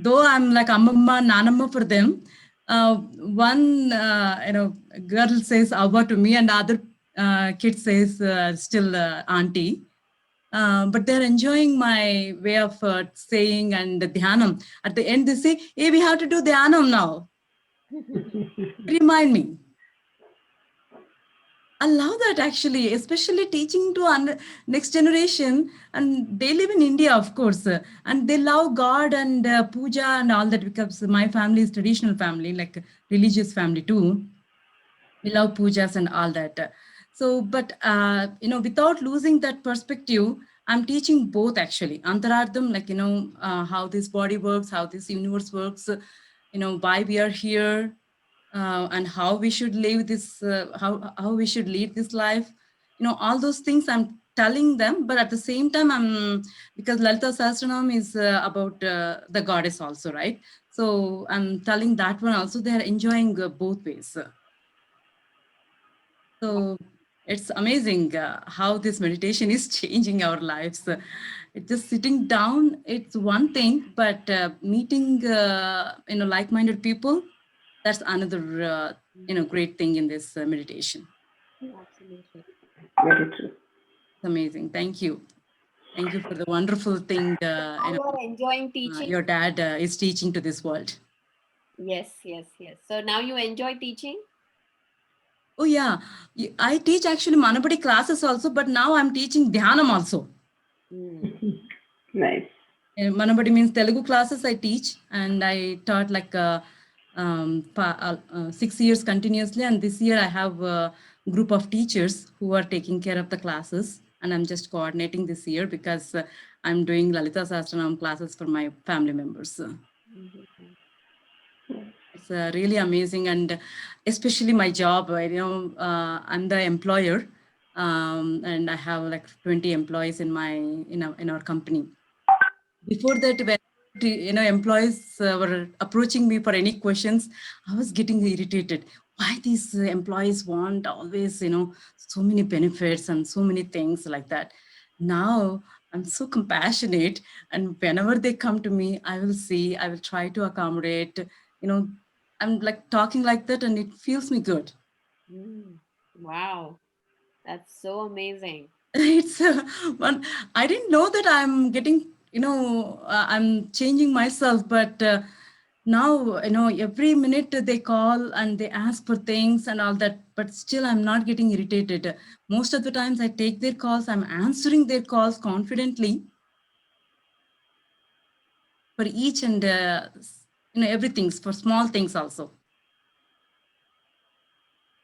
though I'm like Ammamma, Nanamma for them, one, girl says Abba to me and the other kid says still auntie. But they're enjoying my way of saying and dhyanam. At the end, they say, hey, we have to do dhyanam now. Remind me. I love that actually, especially teaching to next generation, and they live in India, of course, and they love God and puja and all that because my family is traditional family, like religious family too. We love pujas and all that. So, but without losing that perspective, I'm teaching both actually. Antarardham, like how this body works, how this universe works, why we are here. And how we should live this, how we should lead this life, all those things I'm telling them. But at the same time, because Lalita Sahasranam is about the goddess also, right? So I'm telling that one also. They are enjoying both ways. So it's amazing how this meditation is changing our lives. It's just sitting down, it's one thing, but meeting like-minded people, that's another great thing in this meditation. Absolutely. Very true. It's amazing. Thank you for the wonderful thing You are enjoying teaching. your dad is teaching to this world. Yes. So now you enjoy teaching? Oh yeah, I teach actually Manapadi classes also, but now I'm teaching Dhyanam also. Nice. Manapadi means Telugu classes I teach, and I taught like 6 years continuously, and this year I have a group of teachers who are taking care of the classes, and I'm just coordinating this year because I'm doing Lalita Sahasranam classes for my family members. It's really amazing, and especially my job. I'm the employer, and I have like 20 employees in our company. Before that, when employees were approaching me for any questions, I was getting irritated. Why these employees want always so many benefits and so many things like that. Now I'm so compassionate, and whenever they come to me, I will try to accommodate. I'm like talking like that, and it feels me good. Wow, that's so amazing. It's one. I didn't know that I'm getting. I'm changing myself, but now every minute they call and they ask for things and all that, but still I'm not getting irritated. Most of the times I take their calls, I'm answering their calls confidently for each and everything, for small things also.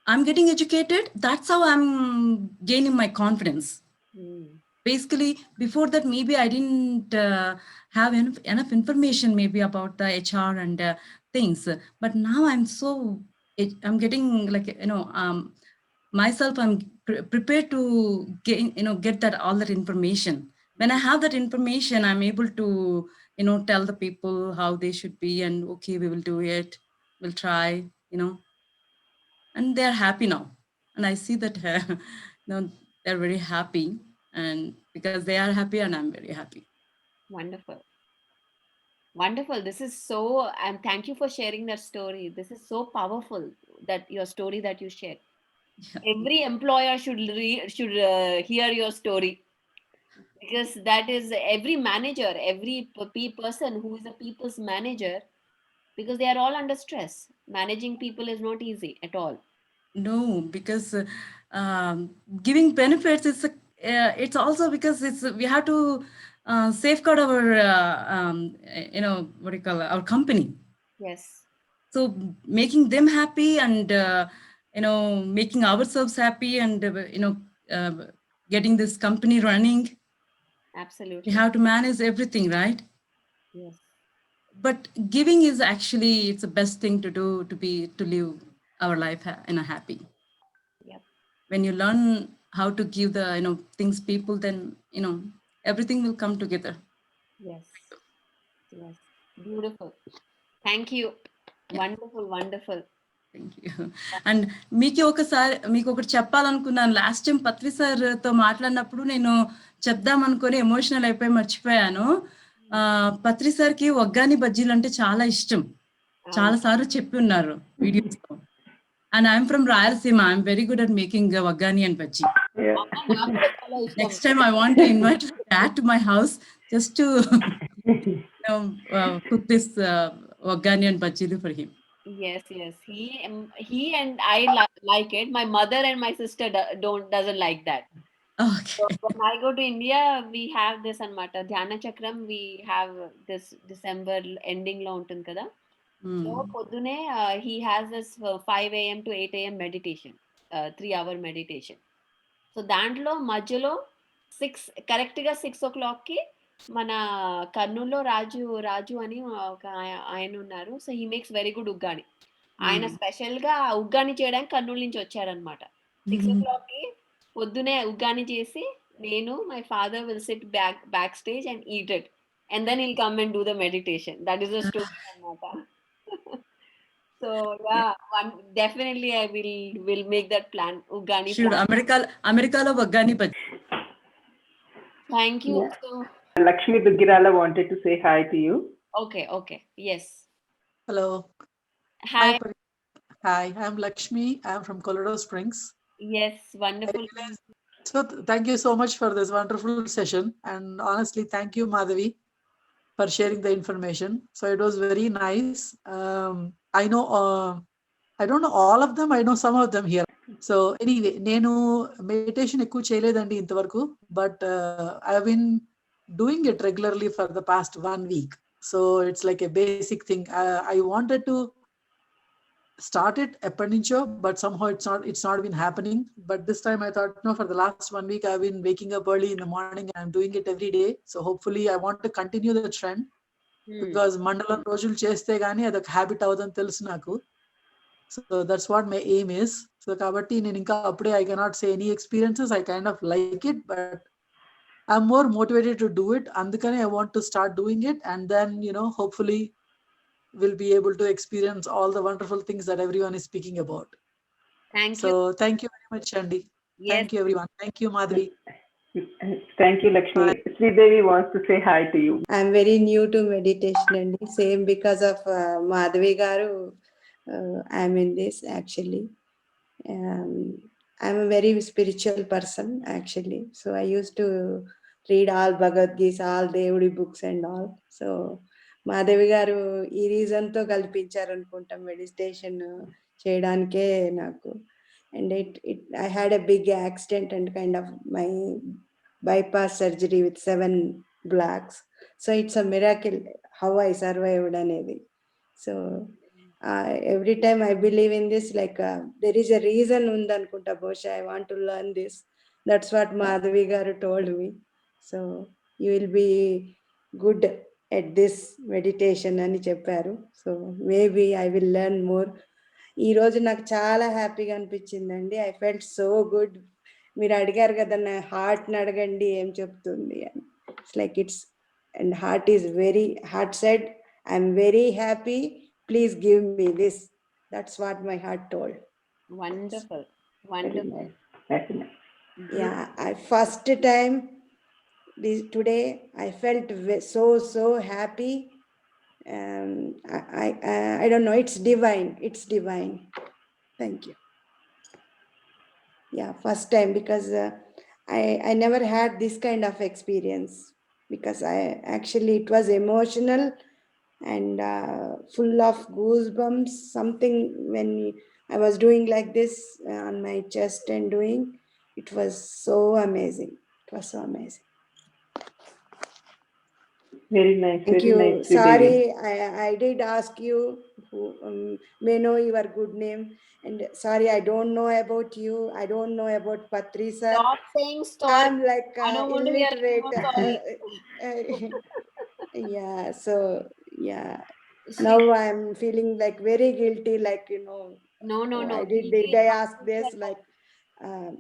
I'm getting educated. That's how I'm gaining my confidence. Basically, before that, maybe I didn't have enough information maybe about the HR and things. But now I'm getting like, myself, I'm prepared to get all that information. When I have that information, I'm able to, tell the people how they should be, and okay, we will do it. We'll try, and they're happy now. And I see that, they're very happy, and because they are happy and I'm very happy. Wonderful. This is so, and thank you for sharing that story. This is so powerful, that your story that you shared. Yeah. Every employer should hear your story. because that is every manager, every person who is a people's manager, because they are all under stress. Managing people is not easy at all. No, because giving benefits is it's also because it's we have to safeguard our what do you call it, our company. Yes, So making them happy and making ourselves happy and uh, getting this company running, we absolutely. have to manage everything, right? Yes, But giving is actually it's the best thing to do to live our life in a happy. yep, When you learn how to give the things people, then everything will come together. yes, yes. Beautiful. Thank you. Yeah. Wonderful, wonderful. Thank you. And మీకు ఒకటి చెప్పాలనుకున్నాను. Last time పత్రి సార్తో మాట్లాడినప్పుడు నేను చెప్దాం అనుకొని emotional అయిపోయి మర్చిపోయాను. పత్రి సార్కి ఒగ్గాని బజ్జీలు అంటే చాలా ఇష్టం. చాలా సార్లు చెప్పి ఉన్నారు వీడియోస్లో. And I'm from Rayalaseema. I'm very good at making oggani and bajji. Next time I want to invite dad to my house just to cook this oggani and బజ్జీలు for him. Yes, yes. He and I like it. My mother and my sister doesn't like that. So Okay. when I go to India, we have this anmata Dhyana Chakram. We have this December ending lo untundi kada. So పొద్దునే he has this 5 a.m. to 8 a.m. meditation, 3-hour meditation. So దాంట్లో మధ్యలో కరెక్ట్గా 6 o'clockకి మన కర్నూలులో రాజు అని ఒక ఆయన ఉన్నారు. So he makes very good uggani. ఆయన స్పెషల్గా ఉగ్గాని చేయడానికి కర్నూలు నుంచి వచ్చారనమాట. 6 o'clockకి పొద్దునే ఉగ్గాని చేసి నేను my father will sit back stage and eat it and then will come and do the meditation. That is the story అనమాట. So yeah, definitely I will make that plan. Uggani Sure. plan. అమెరికాలో ఒగ్గాని bajji. Thank you. Yeah. So Lakshmi Dugirala wanted to say hi to you. okay. Yes. Hello. Hi. Hi, I'm Lakshmi. I'm from Colorado Springs. Yes, wonderful. So thank you so much for this wonderful session. And honestly, thank you, Madhavi, for sharing the information. So it was very nice. I know, I don't know all of them. I know some of them here. So anyway, నేను meditation ఎక్కువ చేయలేదండి ఇంతవరకు, but I have been doing it regularly for the past 1 week. So it's like a basic thing. I wanted to start it ఎప్పటి నుంచో, but somehow it's not been happening. But this time I thought, no, for the last 1 week I've been waking up early in the morning and I'm doing it every day. So hopefully I want to continue the trend, because మండలం రోజులు చేస్తే గానీ అదొక habit అవుదని తెలుసు నాకు. So that's what my aim is. So kabatti నేను ఇంకా అప్పుడే I cannot say any experiences. I kind of like it, but I'm more motivated to do it. Andukane I want to start doing it, and then hopefully we'll be able to experience all the wonderful things that everyone is speaking about. Thank you. So thank you very much, Chandi. Yes. Thank you, everyone. Thank you, Madhavi. Thank you, Lakshmi. Sridevi wants to say hi to you. I'm very new to meditation and same because of Madhavi garu. I'm in this actually. I'm a very spiritual person actually. So I used to read all Bhagavad Gita, all Devudi books and all. So Madhavi garu ee reason tho kalpincharu anukunta meditation cheyadanike naku. And I had a big accident and kind of my bypass surgery with 7 blocks. So it's a miracle how I survived anedi. So every time I believe in this, like there is a reason undanukunta bosha I want to learn this. That's what Madhavi garu told me. So you will be good at this meditation ani chepparu. So maybe I will learn more. ఈ రోజు నాకు చాలా హ్యాపీగా అనిపించిందండి. I felt so good. మీరు అడిగారు కదా నా హార్ట్ని అడగండి ఏం చెప్తుంది అని. It's like it's and heart said I'm very happy, please give me this. That's what my heart told. Wonderful. Yeah, I first time today I felt so happy. I don't know, it's divine. Thank you. Yeah, first time, because I never had this kind of experience, because it was emotional and full of goosebumps. Something when I was doing like this on my chest and doing, it was so amazing. It was so amazing. Very nice, Thank very you. nice, Devi. Sorry, I did ask you who may know your good name. And sorry, I don't know about you. I don't know about Patri sir. Stop saying sorry. I'm like I don't want to hear any illiterate. more sorry. Yeah, so yeah. Now I'm feeling like very guilty, like, No. did I ask this? Like,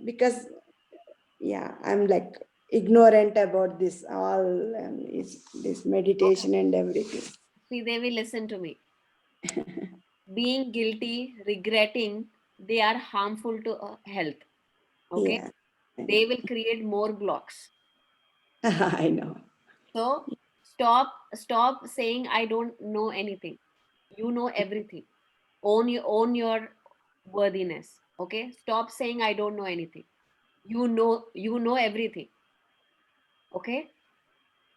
because, yeah, I'm like ignorant about this all, this meditation and everything. See, they will listen to me. Being guilty, regretting, they are harmful to health. Okay? Yeah. They will create more blocks. I know. So stop saying I don't know anything. You know everything. Own your worthiness. Okay? Stop saying I don't know anything. You know everything. Okay?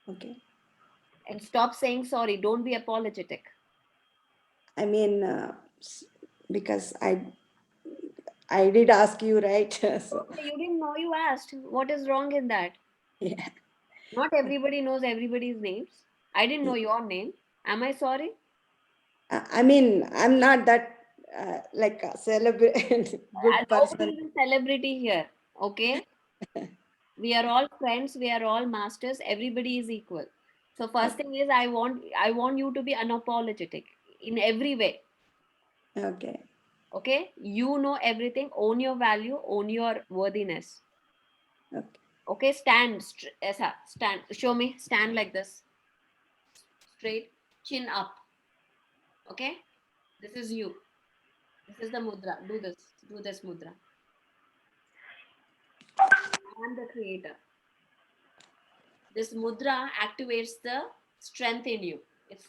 Okay. And stop saying sorry. Don't be apologetic. I mean, because I did ask you, right? So, Okay, you didn't know, you asked. What is wrong in that? yeah. Not everybody knows everybody's names. I didn't know your name. Am I sorry? I mean, I'm not that like a good person. Nobody is a celebrity here. Okay? We are all friends. We are all masters. Everybody is equal. So first thing is I want you to be unapologetic in every way. Okay. Okay? You know everything. Own your value. Own your worthiness. Okay. Okay? Stand. Stand. Show me. Stand like this. Straight. Chin up. Okay? This is you. This is the mudra. Do this. Do this mudra. I am the creator. This mudra activates the strength in you. It's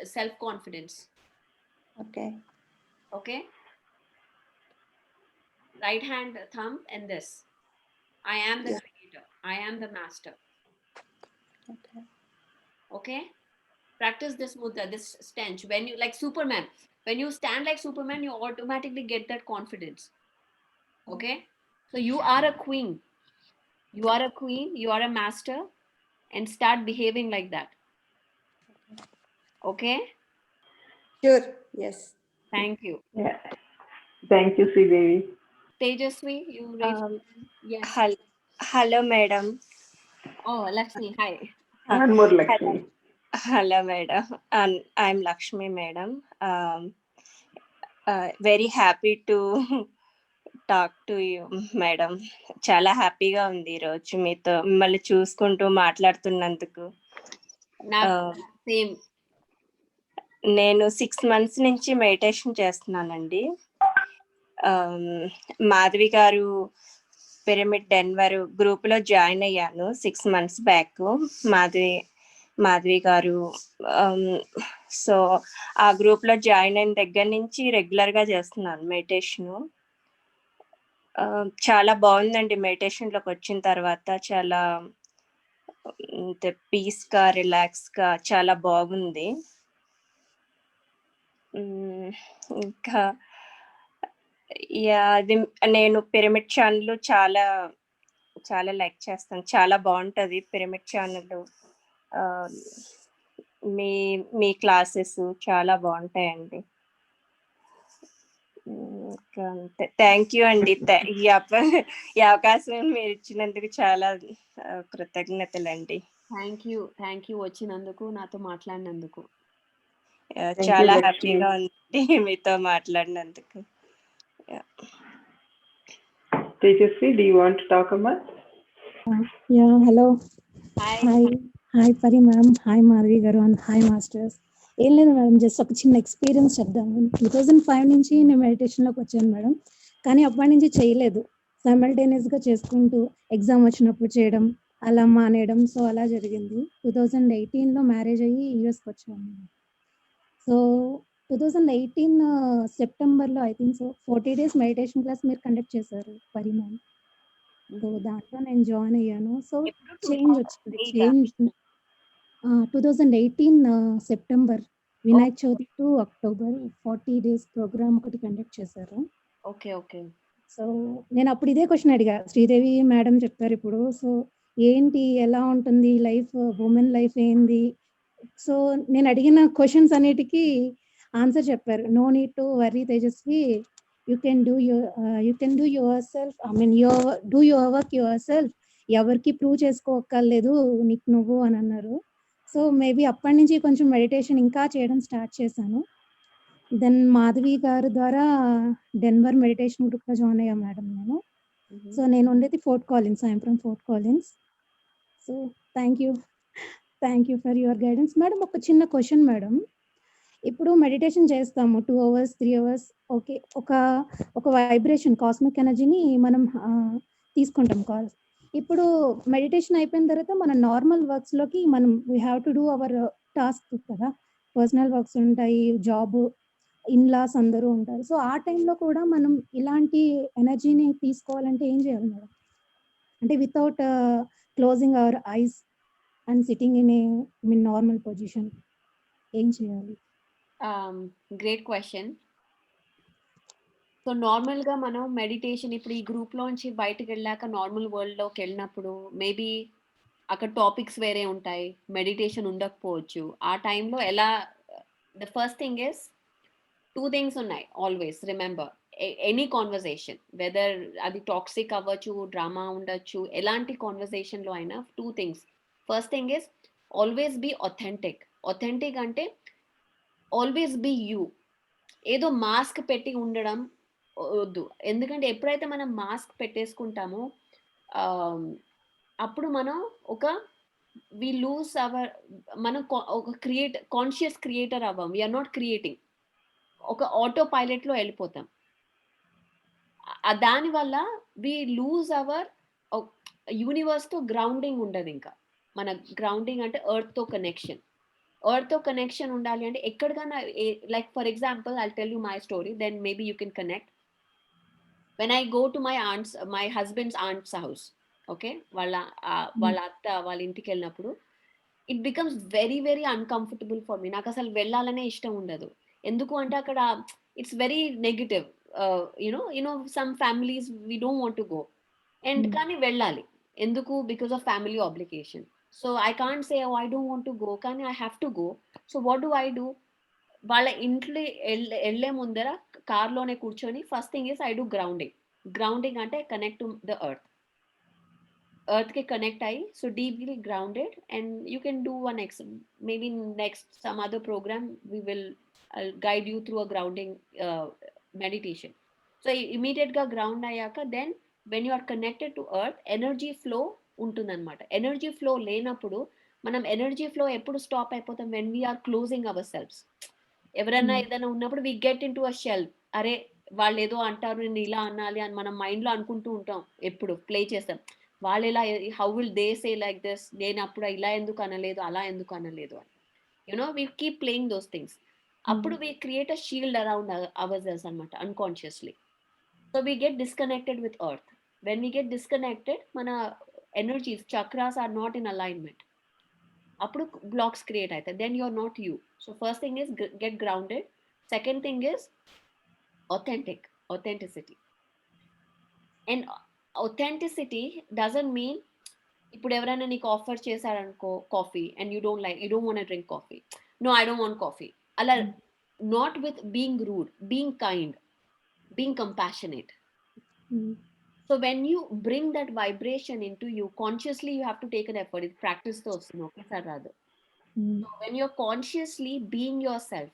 self-confidence. Okay. Okay? Right hand thumb and this. I am the creator. I am the master. Okay. Okay? Practice this mudra, this stench. When you, like Superman, when you stand like Superman, you automatically get that confidence. Okay? So you are a queen. You are a queen. You are a master. And start behaving like that. Okay? Sure. Yes. Thank you. Yeah. Thank you, Sridevi. Tejaswi, you raised yes. Hello, madam. Oh, Lakshmi, hi. One more Lakshmi. Hello, madam. And I'm Lakshmi, madam. Very happy to talk to you, madam. చాలా హ్యాపీగా ఉంది ఈరోజు మీతో మిమ్మల్ని చూసుకుంటూ మాట్లాడుతున్నందుకు. Same. నేను 6 months నుంచి meditation చేస్తున్నానండి. మాధవి గారు పిరమిడ్ డెన్వర్ గ్రూప్లో జాయిన్ అయ్యాను 6 months బ్యాక్. మాధవి గారు సో ఆ గ్రూప్లో జాయిన్ అయిన దగ్గర నుంచి రెగ్యులర్గా చేస్తున్నాను మెడిటేషను. చాలా బాగుందండి మెడిటేషన్లోకి వచ్చిన తర్వాత. చాలా పీస్గా రిలాక్స్గా చాలా బాగుంది. ఇంకా అది నేను పిరమిడ్ ఛానల్ చాలా చాలా లైక్ చేస్తాను. చాలా బాగుంటుంది పిరమిడ్ ఛానల్. మీ క్లాసెస్ చాలా బాగుంటాయండి. థ్యాంక్ యూ అండి. ఈ అవకాశం మీరు ఇచ్చినందుకు చాలా కృతజ్ఞతలండి. థ్యాంక్ యూ వచ్చినందుకు, నాతో మాట్లాడినందుకు. చాలా హ్యాపీగా ఉంది మీతో మాట్లాడినందుకు. Tejasvi, do you want to talk about? Yeah, hello. Hi. Hi Pari ma'am. Hi Madhavi garu and hi masters. ఏం లేదు మేడం, జస్ట్ ఒక చిన్న ఎక్స్పీరియన్స్ చెప్దాము. 2005 నుంచి నేను మెడిటేషన్లోకి వచ్చాను మేడం, కానీ అప్పటి నుంచి చేయలేదు. సైమల్టేనియస్గా చేసుకుంటూ ఎగ్జామ్ వచ్చినప్పుడు చేయడం, అలా మానేయడం, సో అలా జరిగింది. 2018లో మ్యారేజ్ అయ్యి యూఎస్కి వచ్చాను. సో 2018 సెప్టెంబర్లో I think so 40 days meditation class మీరు కండక్ట్ చేశారు పరి మ్యామ్. సో దాంట్లో నేను జాయిన్ అయ్యాను. సో ఎప్పుడు చేంజ్ వచ్చింది. 2008 change 2018 September Vinayaka Chavithi to October 40 days program ఒకటి కండక్ట్ చేశారు. ఓకే. ఓకే. సో నేను అప్పుడు ఇదే క్వెషన్ అడిగా. శ్రీదేవి మేడం చెప్పారు ఇప్పుడు. సో ఏంటి? ఎలా ఉంటుంది లైఫ్? వుమెన్ లైఫ్ ఏంది? సో నేను అడిగిన క్వెషన్స్ అన్నిటికి ఆన్సర్ చెప్పారు. No need to worry Tejaswi. You can do yourself. I mean do your work yourself. ఎవరికి ప్రూవ్ చేసుకోక్కర్లేదు నీకు నువ్వు అని అన్నారు. సో మేబీ అప్పటి నుంచి కొంచెం మెడిటేషన్ ఇంకా చేయడం స్టార్ట్ చేశాను. దెన్ మాధవి గారి ద్వారా డెన్వర్ మెడిటేషన్ గ్రూప్లో జాయిన్ అయ్యా మేడం నేను. సో నేను ఉండేది fort Collins. I'm from fort Collins. So thank you for your guidance madam. ఒక చిన్న క్వశ్చన్ మేడం. ఇప్పుడు మెడిటేషన్ చేస్తాము 2 hours 3 hours. ఓకే, ఒక వైబ్రేషన్ కాస్మిక్ ఎనర్జీని మనం తీసుకుంటాం కాల్. ఇప్పుడు మెడిటేషన్ అయిపోయిన తర్వాత మన నార్మల్ వర్క్స్లోకి మనం we have to do our task కదా. పర్సనల్ వర్క్స్ ఉంటాయి, జాబ్, ఇన్లాస్ అందరూ ఉంటారు. సో ఆ టైంలో కూడా మనం ఇలాంటి ఎనర్జీని తీసుకోవాలంటే ఏం చేయాలి మేడం? అంటే without closing our eyes and sitting in a normal position ఏం చేయాలి? Great question. సో నార్మల్గా మనం మెడిటేషన్ ఇప్పుడు ఈ గ్రూప్లోంచి బయటకు వెళ్ళాక నార్మల్ వరల్డ్లోకి వెళ్ళినప్పుడు మేబీ అక్కడ టాపిక్స్ వేరే ఉంటాయి, మెడిటేషన్ ఉండకపోవచ్చు. ఆ టైంలో ఎలా the first thing is 2 things ఉన్నాయి always remember. Any conversation whether అది టాక్సిక్ అవ్వచ్చు, డ్రామా ఉండొచ్చు, ఎలాంటి కాన్వర్సేషన్లో అయినా 2 things. First thing is always be authentic. Authentic అంటే ఆల్వేస్ బీ యూ. ఏదో మాస్క్ పెట్టి ఉండడం వద్దు. ఎందుకంటే ఎప్పుడైతే మనం మాస్క్ పెట్టేసుకుంటామో అప్పుడు మనం వి లూజ్ అవర్ మనం ఒక కాన్షియస్ క్రియేటర్ అవ్వం. We're not creating. ఒక ఆటో పైలట్లో వెళ్ళిపోతాం. దానివల్ల వి లూజ్ అవర్ యూనివర్స్తో గ్రౌండింగ్ ఉండదు. ఇంకా మన గ్రౌండింగ్ అంటే ఎర్త్తో కనెక్షన్ ఉండాలి అంటే ఎక్కడికైనా like for example I tell you my story, then maybe you can connect. When I go to my husband's aunt's house, okay, వాళ్ళ అత్త వాళ్ళ ఇంటికి వెళ్ళినప్పుడు it becomes very very uncomfortable for me. నాకు అసలు వెళ్ళాలనే ఇష్టం ఉండదు. ఎందుకు అంటే అక్కడ it's very negative. You know some families we don't want to go and కానీ వెళ్ళాలి. ఎందుకు? Because of family obligation. So I can't say I don't want to go, కానీ I have to go. So what do I do? వాళ్ళ ఇంట్లో వెళ్ళే ముందర కార్లోనే కూర్చొని first thing is I do grounding అంటే connect to the earth ke connect ayi, so deeply grounded, and you can do one maybe next some other program we will I'll guide you through a grounding meditation. So immediate ga ground ayaka, then when you are connected to earth, energy flow untundannamata. Energy flow lenappudu manam energy flow eppudu stop ayipotam when we are closing ourselves. ఎవరన్నా ఏదైనా ఉన్నప్పుడు we get into a shell. అరే వాళ్ళు ఏదో అంటారు, నేను ఇలా అనాలి అని మనం మైండ్లో అనుకుంటూ ఉంటాం, ఎప్పుడు ప్లే చేస్తాం. వాళ్ళు ఎలా, how will they say like this, నేను అప్పుడు ఇలా ఎందుకు అనలేదు, అలా ఎందుకు అనలేదు అని. You know we keep playing those things. అప్పుడు we create a shield around our selves అనమాట, unconsciously. So we get disconnected with earth. When we get disconnected, మన energies chakras are not in alignment. అప్పుడు బ్లాక్స్ క్రియేట్ అవుతాయి. Then you are not you. So first thing is get grounded. Second thing is authenticity. And authenticity doesn't mean ఇప్పుడు ఎవరైనా నీకు offer చేశారనుకో coffee and you don't want to drink coffee, no I don't want coffee, అలా not with being rude, being kind, being compassionate. So when you bring that vibration into you consciously, you have to take an effort. ఇది ప్రాక్టీస్తో వస్తుంది, ఒకేసారి రాదు. So when you're consciously being yourself,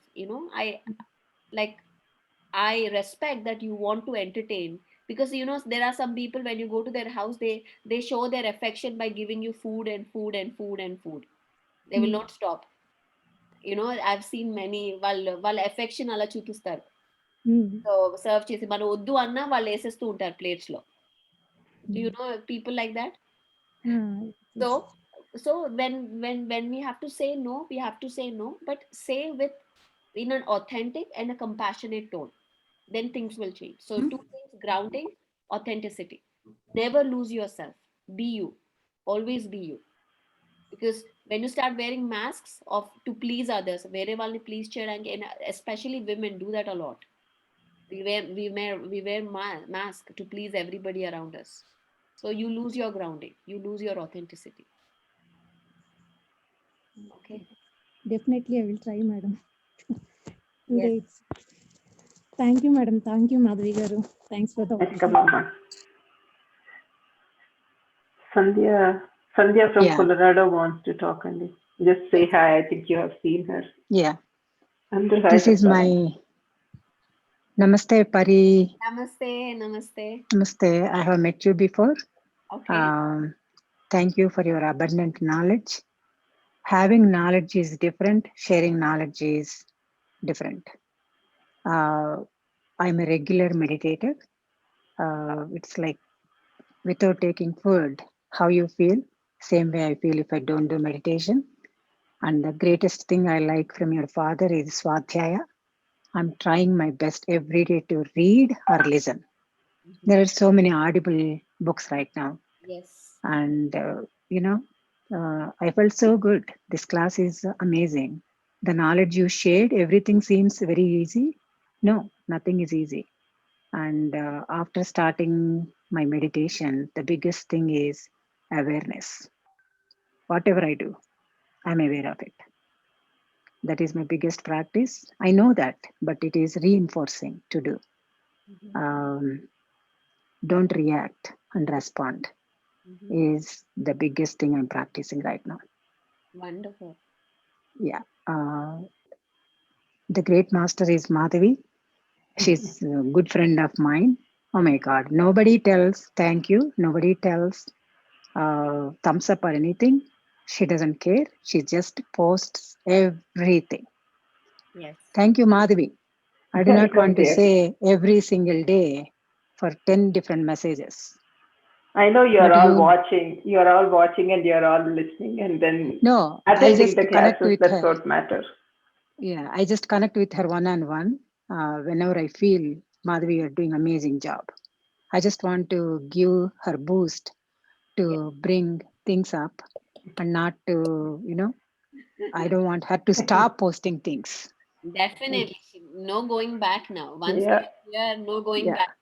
I respect that you want to entertain, because there are some people, when you go to their house, they show their affection by giving you food and food and food and food. They will not stop. I've seen many వాళ్ళ affection అలా చూపిస్తారు. So serve చేసి మనం వద్దు అన్నా వాళ్ళు వేసేస్తూ ఉంటారు plates లో. Do you know people like that? So when we have to say no, we have to say no, but say in an authentic and a compassionate tone. Then things will change. So 2 things: grounding, authenticity. Never lose yourself. Be you. Always be you. Because when you start wearing masks to please others, వేరే వాళ్ళని please చేయడానికి, and especially women do that a lot. We wear mask to please everybody around us. So you lose your grounding. You lose your authenticity. Okay. Definitely, I will try, madam. Yes. Thank you, madam. Thank you, Madhavi garu. Thanks for the Welcome, opportunity. Mama. Sandhya from Yeah. Colorado wants to talk, and just say hi. I think you have seen her. Yeah. Andrew, This is my Namaste, Pari. Namaste. Namaste. Namaste. I have met you before. Okay. Thank you for your abundant knowledge. Having knowledge is different. Sharing knowledge is different. I'm a regular meditator. It's like without taking food, how you feel, same way I feel if I don't do meditation. And the greatest thing I like from your father is Swadhyaya. I'm trying my best every day to read or listen. There are so many audible books right now. Yes. And, I felt so good. This class is amazing. The knowledge you shared, everything seems very easy. No, nothing is easy. And after starting my meditation, the biggest thing is awareness. Whatever I do, I'm aware of it. That is my biggest practice. I know that, but it is reinforcing to do. Don't react and respond is the biggest thing I'm practicing right now. Wonderful. Yeah. The great master is Madhavi. She's a good friend of mine. Oh my God. Nobody tells thank you. Nobody tells thumbs up or anything. She doesn't care. She just posts everything. Yes. Thank you, Madhavi. I do not want to say every single day for 10 different messages. I know you're But all watching. You're all watching and you're all listening, and then no, attending I just the connect classes. with That's her. what matters. Yeah, I just connect with her one-on-one. Whenever I feel, Madhavi, you're doing amazing job. I just want to give her boost to bring things up and not to, I don't want her to stop posting things. Definitely. No going back now. Once Yeah. you're here, no going Yeah. back.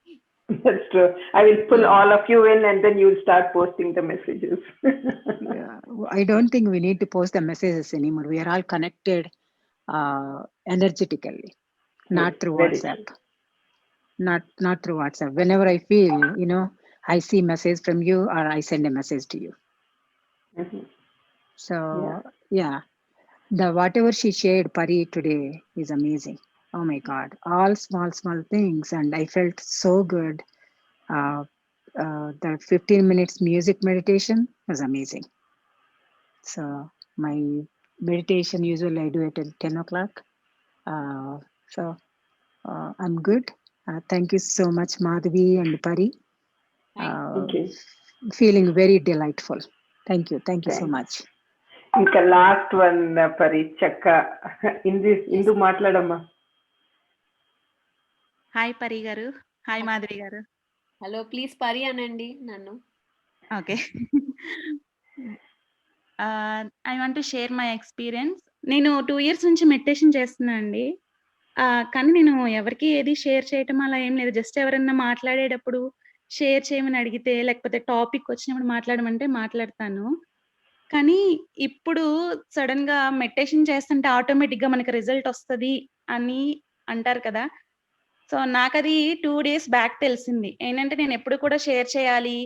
That's true. I will pull all of you in, and then you'll start posting the messages. Yeah. I don't think we need to post the messages anymore. We are all connected energetically, not through Very WhatsApp. Not through WhatsApp. Whenever I feel, I see message from you or I send a message to you. So yeah, the whatever she shared Pari today is amazing. Oh my God, all small things, and I felt so good. The 15 minutes music meditation was amazing. So my meditation usually I do it at 10 o'clock. So I'm good. Thank you so much, Madhavi and Pari. Thank you. Feeling very delightful. Thank you so much. ఇంకా last one పరి చక్క ఇందు మాట్లాడమ్మా. Hi పరి గారు. Hi Madhavi గారు. Hello, please పరి అనండి నన్ను. Okay. I want to share my experience. నేను 2 ఇయర్స్ నుంచి మెడిటేషన్ చేస్తున్నా అండి. కానీ నేను ఎవరికి ఏది షేర్ చేయటం అలా ఏం లేదు. జస్ట్ ఎవరన్నా మాట్లాడేటప్పుడు షేర్ చేయమని అడిగితే, లేకపోతే టాపిక్ వచ్చినప్పుడు మాట్లాడమంటే మాట్లాడతాను. కానీ ఇప్పుడు సడన్‌గా మెడిటేషన్ చేస్తుంటే ఆటోమేటిక్‌గా మనకి రిజల్ట్ వస్తది అని అంటారు కదా! సో నాకది 2 డేస్ బ్యాక్ తెలిసింది. ఏంటంటే నేను ఎప్పుడు కూడా షేర్ చేయాలి,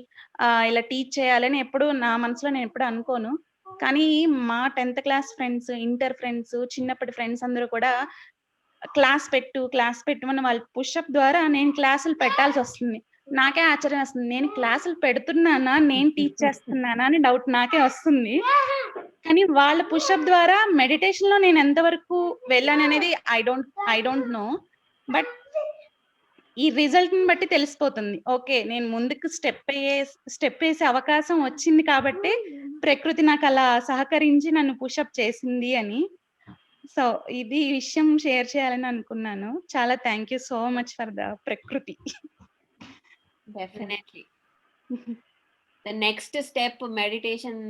ఇలా టీచ్ చేయాలని ఎప్పుడు నా మనసులో నేను ఎప్పుడు అనుకోను. కానీ మా 10th class friends, inter friends, చిన్నప్పటి ఫ్రెండ్స్ అందరూ కూడా క్లాస్ పెట్టమని వాళ్ళు పుషప్ ద్వారా నేను క్లాసులు పెట్టాల్సొస్తుంది. నాకే ఆశ్చర్యం వేస్తుంది. నేను క్లాసులు పెడుతున్నానా? నేను టీచ్ చేస్తున్నానా? అని డౌట్ నాకే వస్తుంది. కానీ వాళ్ళ పుషప్ ద్వారా మెడిటేషన్‌లో నేను ఎంతవరకు వెళ్ళాననేది ఐ డోంట్ నో. బట్ ఈ రిజల్ట్‌ని బట్టి తెలిసిపోతుంది. ఓకే, నేను ముందుకు స్టెప్ వేసే అవకాశం వచ్చింది కాబట్టే ప్రకృతి నాకలా సహకరించి నన్ను పుషప్ చేసింది అని. సో ఇది విషయం షేర్ చేయాలని అనుకున్నాను. చాలా thank you so much for the ప్రకృతి. Definitely. The next step meditation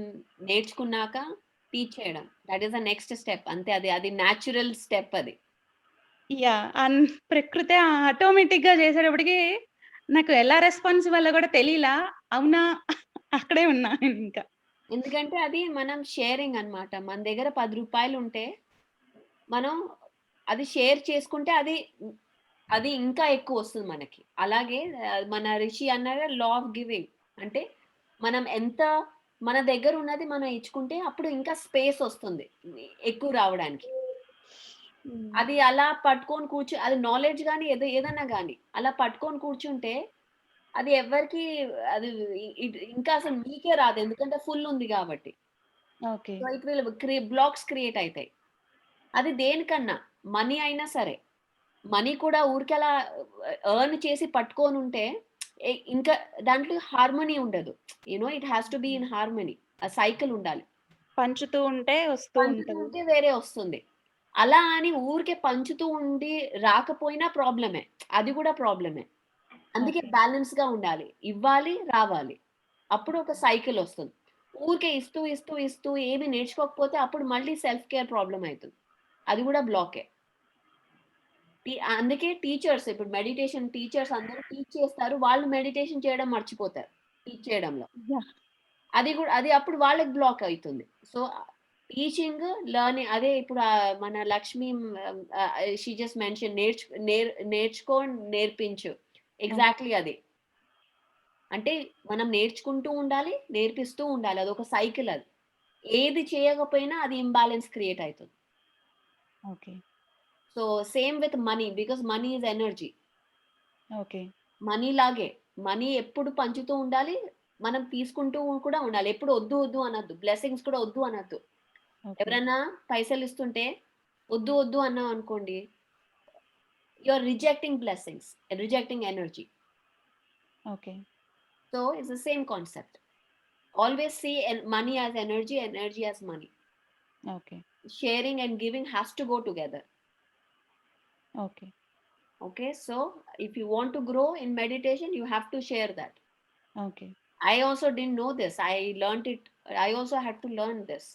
నేర్చుకున్నాక టీచ్ చేయడం, that is the next step. అంతే, అది న్యాచురల్ స్టెప్ అది. ప్రకృతి ఆటోమేటిక్గా చేసేటప్పటికి నాకు ఎలా రెస్పాన్స్ ఇవ్వాలో కూడా తెలియలా. అవునా అక్కడే ఉన్నా ఇంకా. ఎందుకంటే అది మనం షేరింగ్ అన్నమాట. మన దగ్గర 10 రూపాయలు ఉంటే మనం అది షేర్ చేసుకుంటే అది ఇంకా ఎక్కువ వస్తుంది మనకి. అలాగే మన రిషి అన్నాడు లా ఆఫ్ గివింగ్. అంటే మనం ఎంత మన దగ్గర ఉన్నది మనం ఇచ్చుకుంటే అప్పుడు ఇంకా స్పేస్ వస్తుంది ఎక్కువ రావడానికి. అది అలా పట్టుకొని అది నాలెడ్జ్ గాని ఏదన్నా గాని అలా పట్టుకొని కూర్చుంటే అది ఎవరికి అది ఇంకా అసలు మీకే రాదు. ఎందుకంటే ఫుల్ ఉంది కాబట్టి. Okay. So it will blocks create అవుతాయి. అది దేనికన్నా మనీ అయినా సరే, మనీ కూడా ఊరికెలా ఎర్న్ చేసి పట్టుకొని ఉంటే ఇంకా దాంట్లో హార్మనీ ఉండదు. It has to be in harmony. ఆ సైకిల్ ఉండాలి. పంచుతూ ఉంటే వస్తూ పంచుతూ ఉంటుంది. ఉంటే వేరే వస్తుంది. అలా అని ఊరికే పంచుతూ ఉండి రాకపోయినా ప్రాబ్లమే. అది కూడా ప్రాబ్లమే. అందుకే ఓకే. బ్యాలెన్స్ గా ఉండాలి. ఇవ్వాలి, రావాలి. అప్పుడు ఒక సైకిల్ వస్తుంది. ఊరికే ఇస్తూ ఇస్తూ ఇస్తూ ఏమి నేర్చుకోకపోతే అప్పుడు మళ్ళీ సెల్ఫ్ కేర్ ప్రాబ్లం అవుతుంది. అది కూడా బ్లాకే. అందుకే టీచర్స్, ఇప్పుడు మెడిటేషన్ టీచర్స్ అందరూ టీచ్ చేస్తారు. వాళ్ళు మెడిటేషన్ చేయడం మర్చిపోతారు టీచ్ చేయడంలో. యాహ్! అది అప్పుడు వాళ్ళకి బ్లాక్ అవుతుంది. సో టీచింగ్, లెర్నింగ్ అదే ఇప్పుడు మన లక్ష్మి షీ జస్ట్ మెన్షన్ నేర్చుకో, నేర్పించు. ఎగ్జాక్ట్లీ అది. అంటే మనం నేర్చుకుంటూ ఉండాలి, నేర్పిస్తూ ఉండాలి. అదొక సైకిల్ అది. ఏది చేయకపోయినా అది ఇంబాలెన్స్ క్రియేట్ అవుతుంది. Okay. So same with money, because money is energy. Okay. Money లాగే మనీ ఎప్పుడు పంచుతూ ఉండాలి, మనం తీసుకుంటూ కూడా ఉండాలి. ఎప్పుడు వద్దు వద్దు అనొద్దు. బ్లెస్సింగ్స్ కూడా వద్దు అనొద్దు. ఓకే. ఎవరైనా పైసలు ఇస్తుంటే వద్దు వద్దు అన్నాం అనుకోండి, you are rejecting blessings, rejecting energy. Okay. So it's the same concept. Always see money as energy, energy as money. Okay. Sharing and giving has to go together. Okay. Okay, so if you want to grow in meditation, you have to share that. Okay. I also didn't know this. I learned it. I also had to learn this.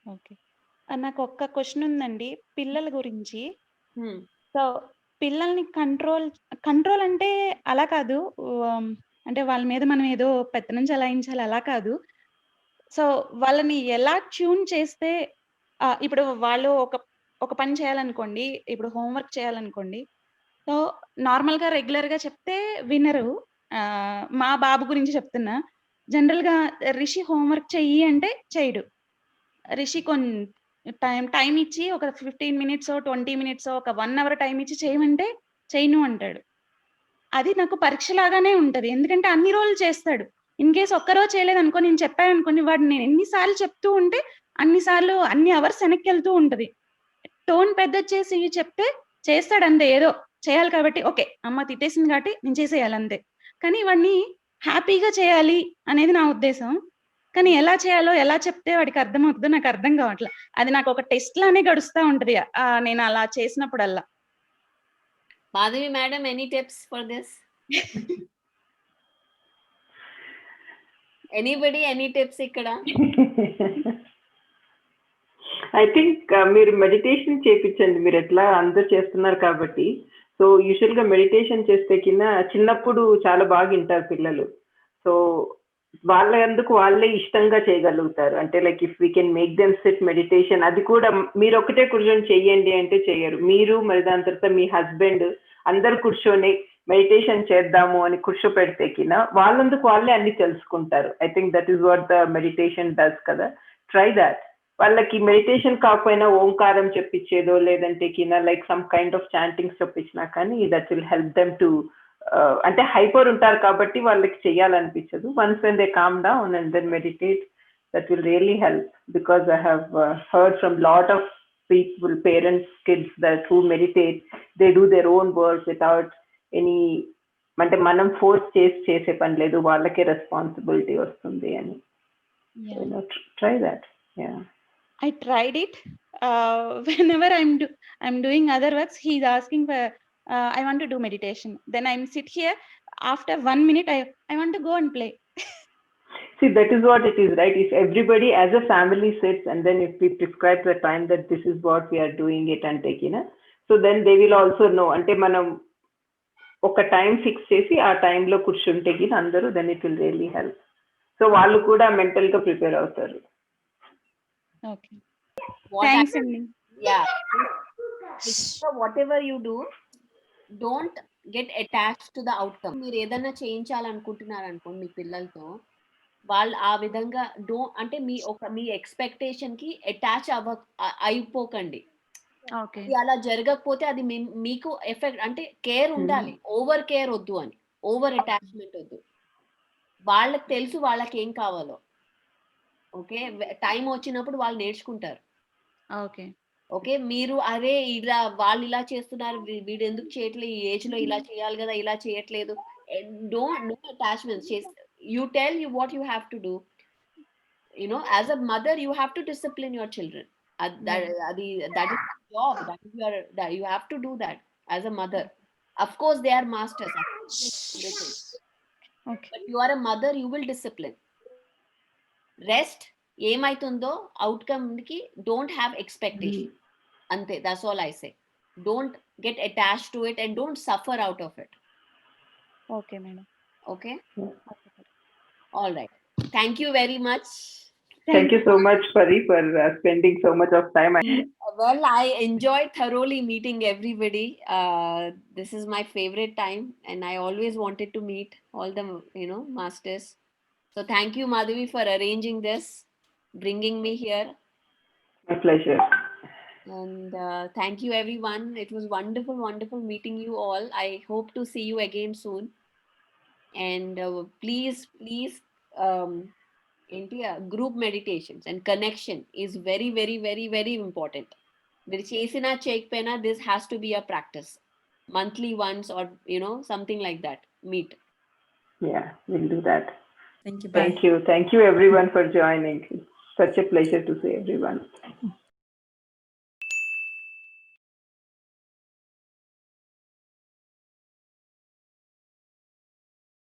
Okay. నాకు ఒక్క question ఉందండి పిల్లల గురించి. Hmm. So పిల్లల్ని control అంటే అలా కాదు. అంటే వాళ్ళ మీద మనం ఏదో పెత్తనం చెలాయించాలి అలా కాదు. సో వాళ్ళని ఎలా ట్యూన్ చేస్తే ఇప్పుడు వాళ్ళు ఒక పని చేయాలనుకోండి. ఇప్పుడు హోంవర్క్ చేయాలనుకోండి. సో నార్మల్‌గా రెగ్యులర్‌గా చెప్తే వినరు. మా బాబు గురించి చెప్తున్నా. జనరల్‌గా రిషి హోంవర్క్ చెయ్యి అంటే చేయడు. రిషి టైం ఇచ్చి ఒక 15 మినిట్సో, 20 మినిట్సో, ఒక 1 అవర్ టైం ఇచ్చి చేయమంటే చేయను అంటాడు. అది నాకు పరీక్షలాగానే ఉంటది. ఎందుకంటే అన్ని రోజులు చేస్తాడు. ఇన్ కేస్ ఒక్కరోజు చేయలేదనుకో, నేను చెప్పాననుకోండి, వాడిని నేను ఎన్ని సార్లు చెప్తూ ఉంటే అన్ని సార్లు అన్ని అవర్స్ వెనక్కెళ్తూ ఉంటది. టోన్ పెద్దది చేసి చెప్తే చేస్తాడంతే. ఏదో చేయాలి కాబట్టి ఓకే. అమ్మ తిట్టేసింది కాబట్టి నేను చేసేయాలి అంతే. కానీ వాడిని హ్యాపీగా చేయాలి అనేది నా ఉద్దేశం. కానీ ఎలా చేయాలో, ఎలా చెప్తే వాడికి అర్థమవుతుందో నాకు అర్థం కావట్ల. అది నాకు ఒక టెస్ట్ లానే గడుస్తా ఉంటది. నేను అలా చేసినప్పుడల్లా. Madhavi madam, any tips for this? Anybody, any tips ikkada? I think మీరు మెడిటేషన్ చేయించండి. మీరు ఎట్లా అందరు చేస్తున్నారు కాబట్టి. సో యూజువల్ గా మెడిటేషన్ చేస్తే కింద చిన్నప్పుడు చాలా బాగా వింటారు పిల్లలు. సో వాళ్ళందుకు వాళ్ళే ఇష్టంగా చేయగలుగుతారు. అంటే like if we can make them SIT meditation, అది కూడా మీరు ఒకటే కూర్చొని చెయ్యండి అంటే చెయ్యరు. మీరు మరి దాని తర్వాత మీ హస్బెండ్ అందరు కూర్చొని మెడిటేషన్ చేద్దాము అని కూర్చోపెడితే కింద వాళ్ళందుకు వాళ్ళే అన్ని తెలుసుకుంటారు. I think that is what the meditation does కదా. Try that. వాళ్ళకి మెడిటేషన్ కాకపోయినా ఓంకారం చెప్పించేదో లేదంటే కింద like some kind of chantings చెప్పించినా కానీ that will help them to, అంటే హైపర్ ఉంటారు కాబట్టి వాళ్ళకి చెయ్యాలనిపించదు. Once when they calm down and then meditate, that will really help. Because I have heard from lot of people, parents, kids that who meditate, they do their own work without any, అంటే మనం force చేసే పని లేదు, వాళ్ళకే responsibility వస్తుంది అని. Try that. I tried it. Whenever I'm doing other works, he's asking for I want to do meditation. Then I'm sit here. after 1 minute, I want to go and play. See, that is what it is, right? If everybody as a family sits and then if we prescribe the time that this is what we are doing it and taking it, so then they will also know. అంటే మనం ఒక time fix చేసి ఆ టైంలో కూర్చుంటే అందరూ then it will really help. So వాళ్ళు కూడా మెంటల్ గా ప్రిపేర్ అవుతారు. Okay. Thanks, Andy. Yeah. So whatever you do, don't get attached to the outcome. మీరు ఏదైనా చేయించాలనుకుంటున్నారు అనుకోండి మీ పిల్లలతో, వాళ్ళు ఆ విధంగా అంటే మీ ఎక్స్పెక్టేషన్ కి అటాచ్ అయిపోకండి. Okay. అలా జరగకపోతే అది మీకు ఎఫెక్ట్, అంటే కేర్ ఉండాలి, ఓవర్ కేర్ వద్దు అని, ఓవర్ అటాచ్మెంట్ వద్దు. వాళ్ళకి తెలుసు వాళ్ళకి ఏం కావాలో. ఓకే, టైం వచ్చినప్పుడు వాళ్ళు నేర్చుకుంటారు. ఓకే, మీరు అరే ఇలా వాళ్ళు ఇలా చేస్తున్నారు, వీడు ఎందుకు చేయట్లేదు, ఈ ఏజ్ లో ఇలా చేయాలి కదా, ఇలా చేయట్లేదు. No attachments. You tell you what you have to do. As a mother, you have to discipline your children. That is your job. You have to do that as a mother. Of course, they are masters. Okay. But you are a mother, you will discipline. Rest, ఏమైతుందో outcome కి don't have expectation. Ante, that's all I say. Don't get attached to it and don't suffer out of it. Okay, madam. Okay? All right. Thank you very much. Thank you so much, Pari, for spending so much of time. Well, I enjoyed thoroughly meeting everybody. This is my favorite time, and I always wanted to meet all the masters. So thank you, Madhavi, for arranging this, bringing me here. My pleasure. And thank you, everyone. It was wonderful meeting you all. I hope to see you again soon. And please, group meditations and connection is very, very, very, very important. This has to be a practice. Monthly once, or something like that. Meet. Yeah, we'll do that. Thank you. Thank you everyone for joining. It's such a pleasure to see everyone.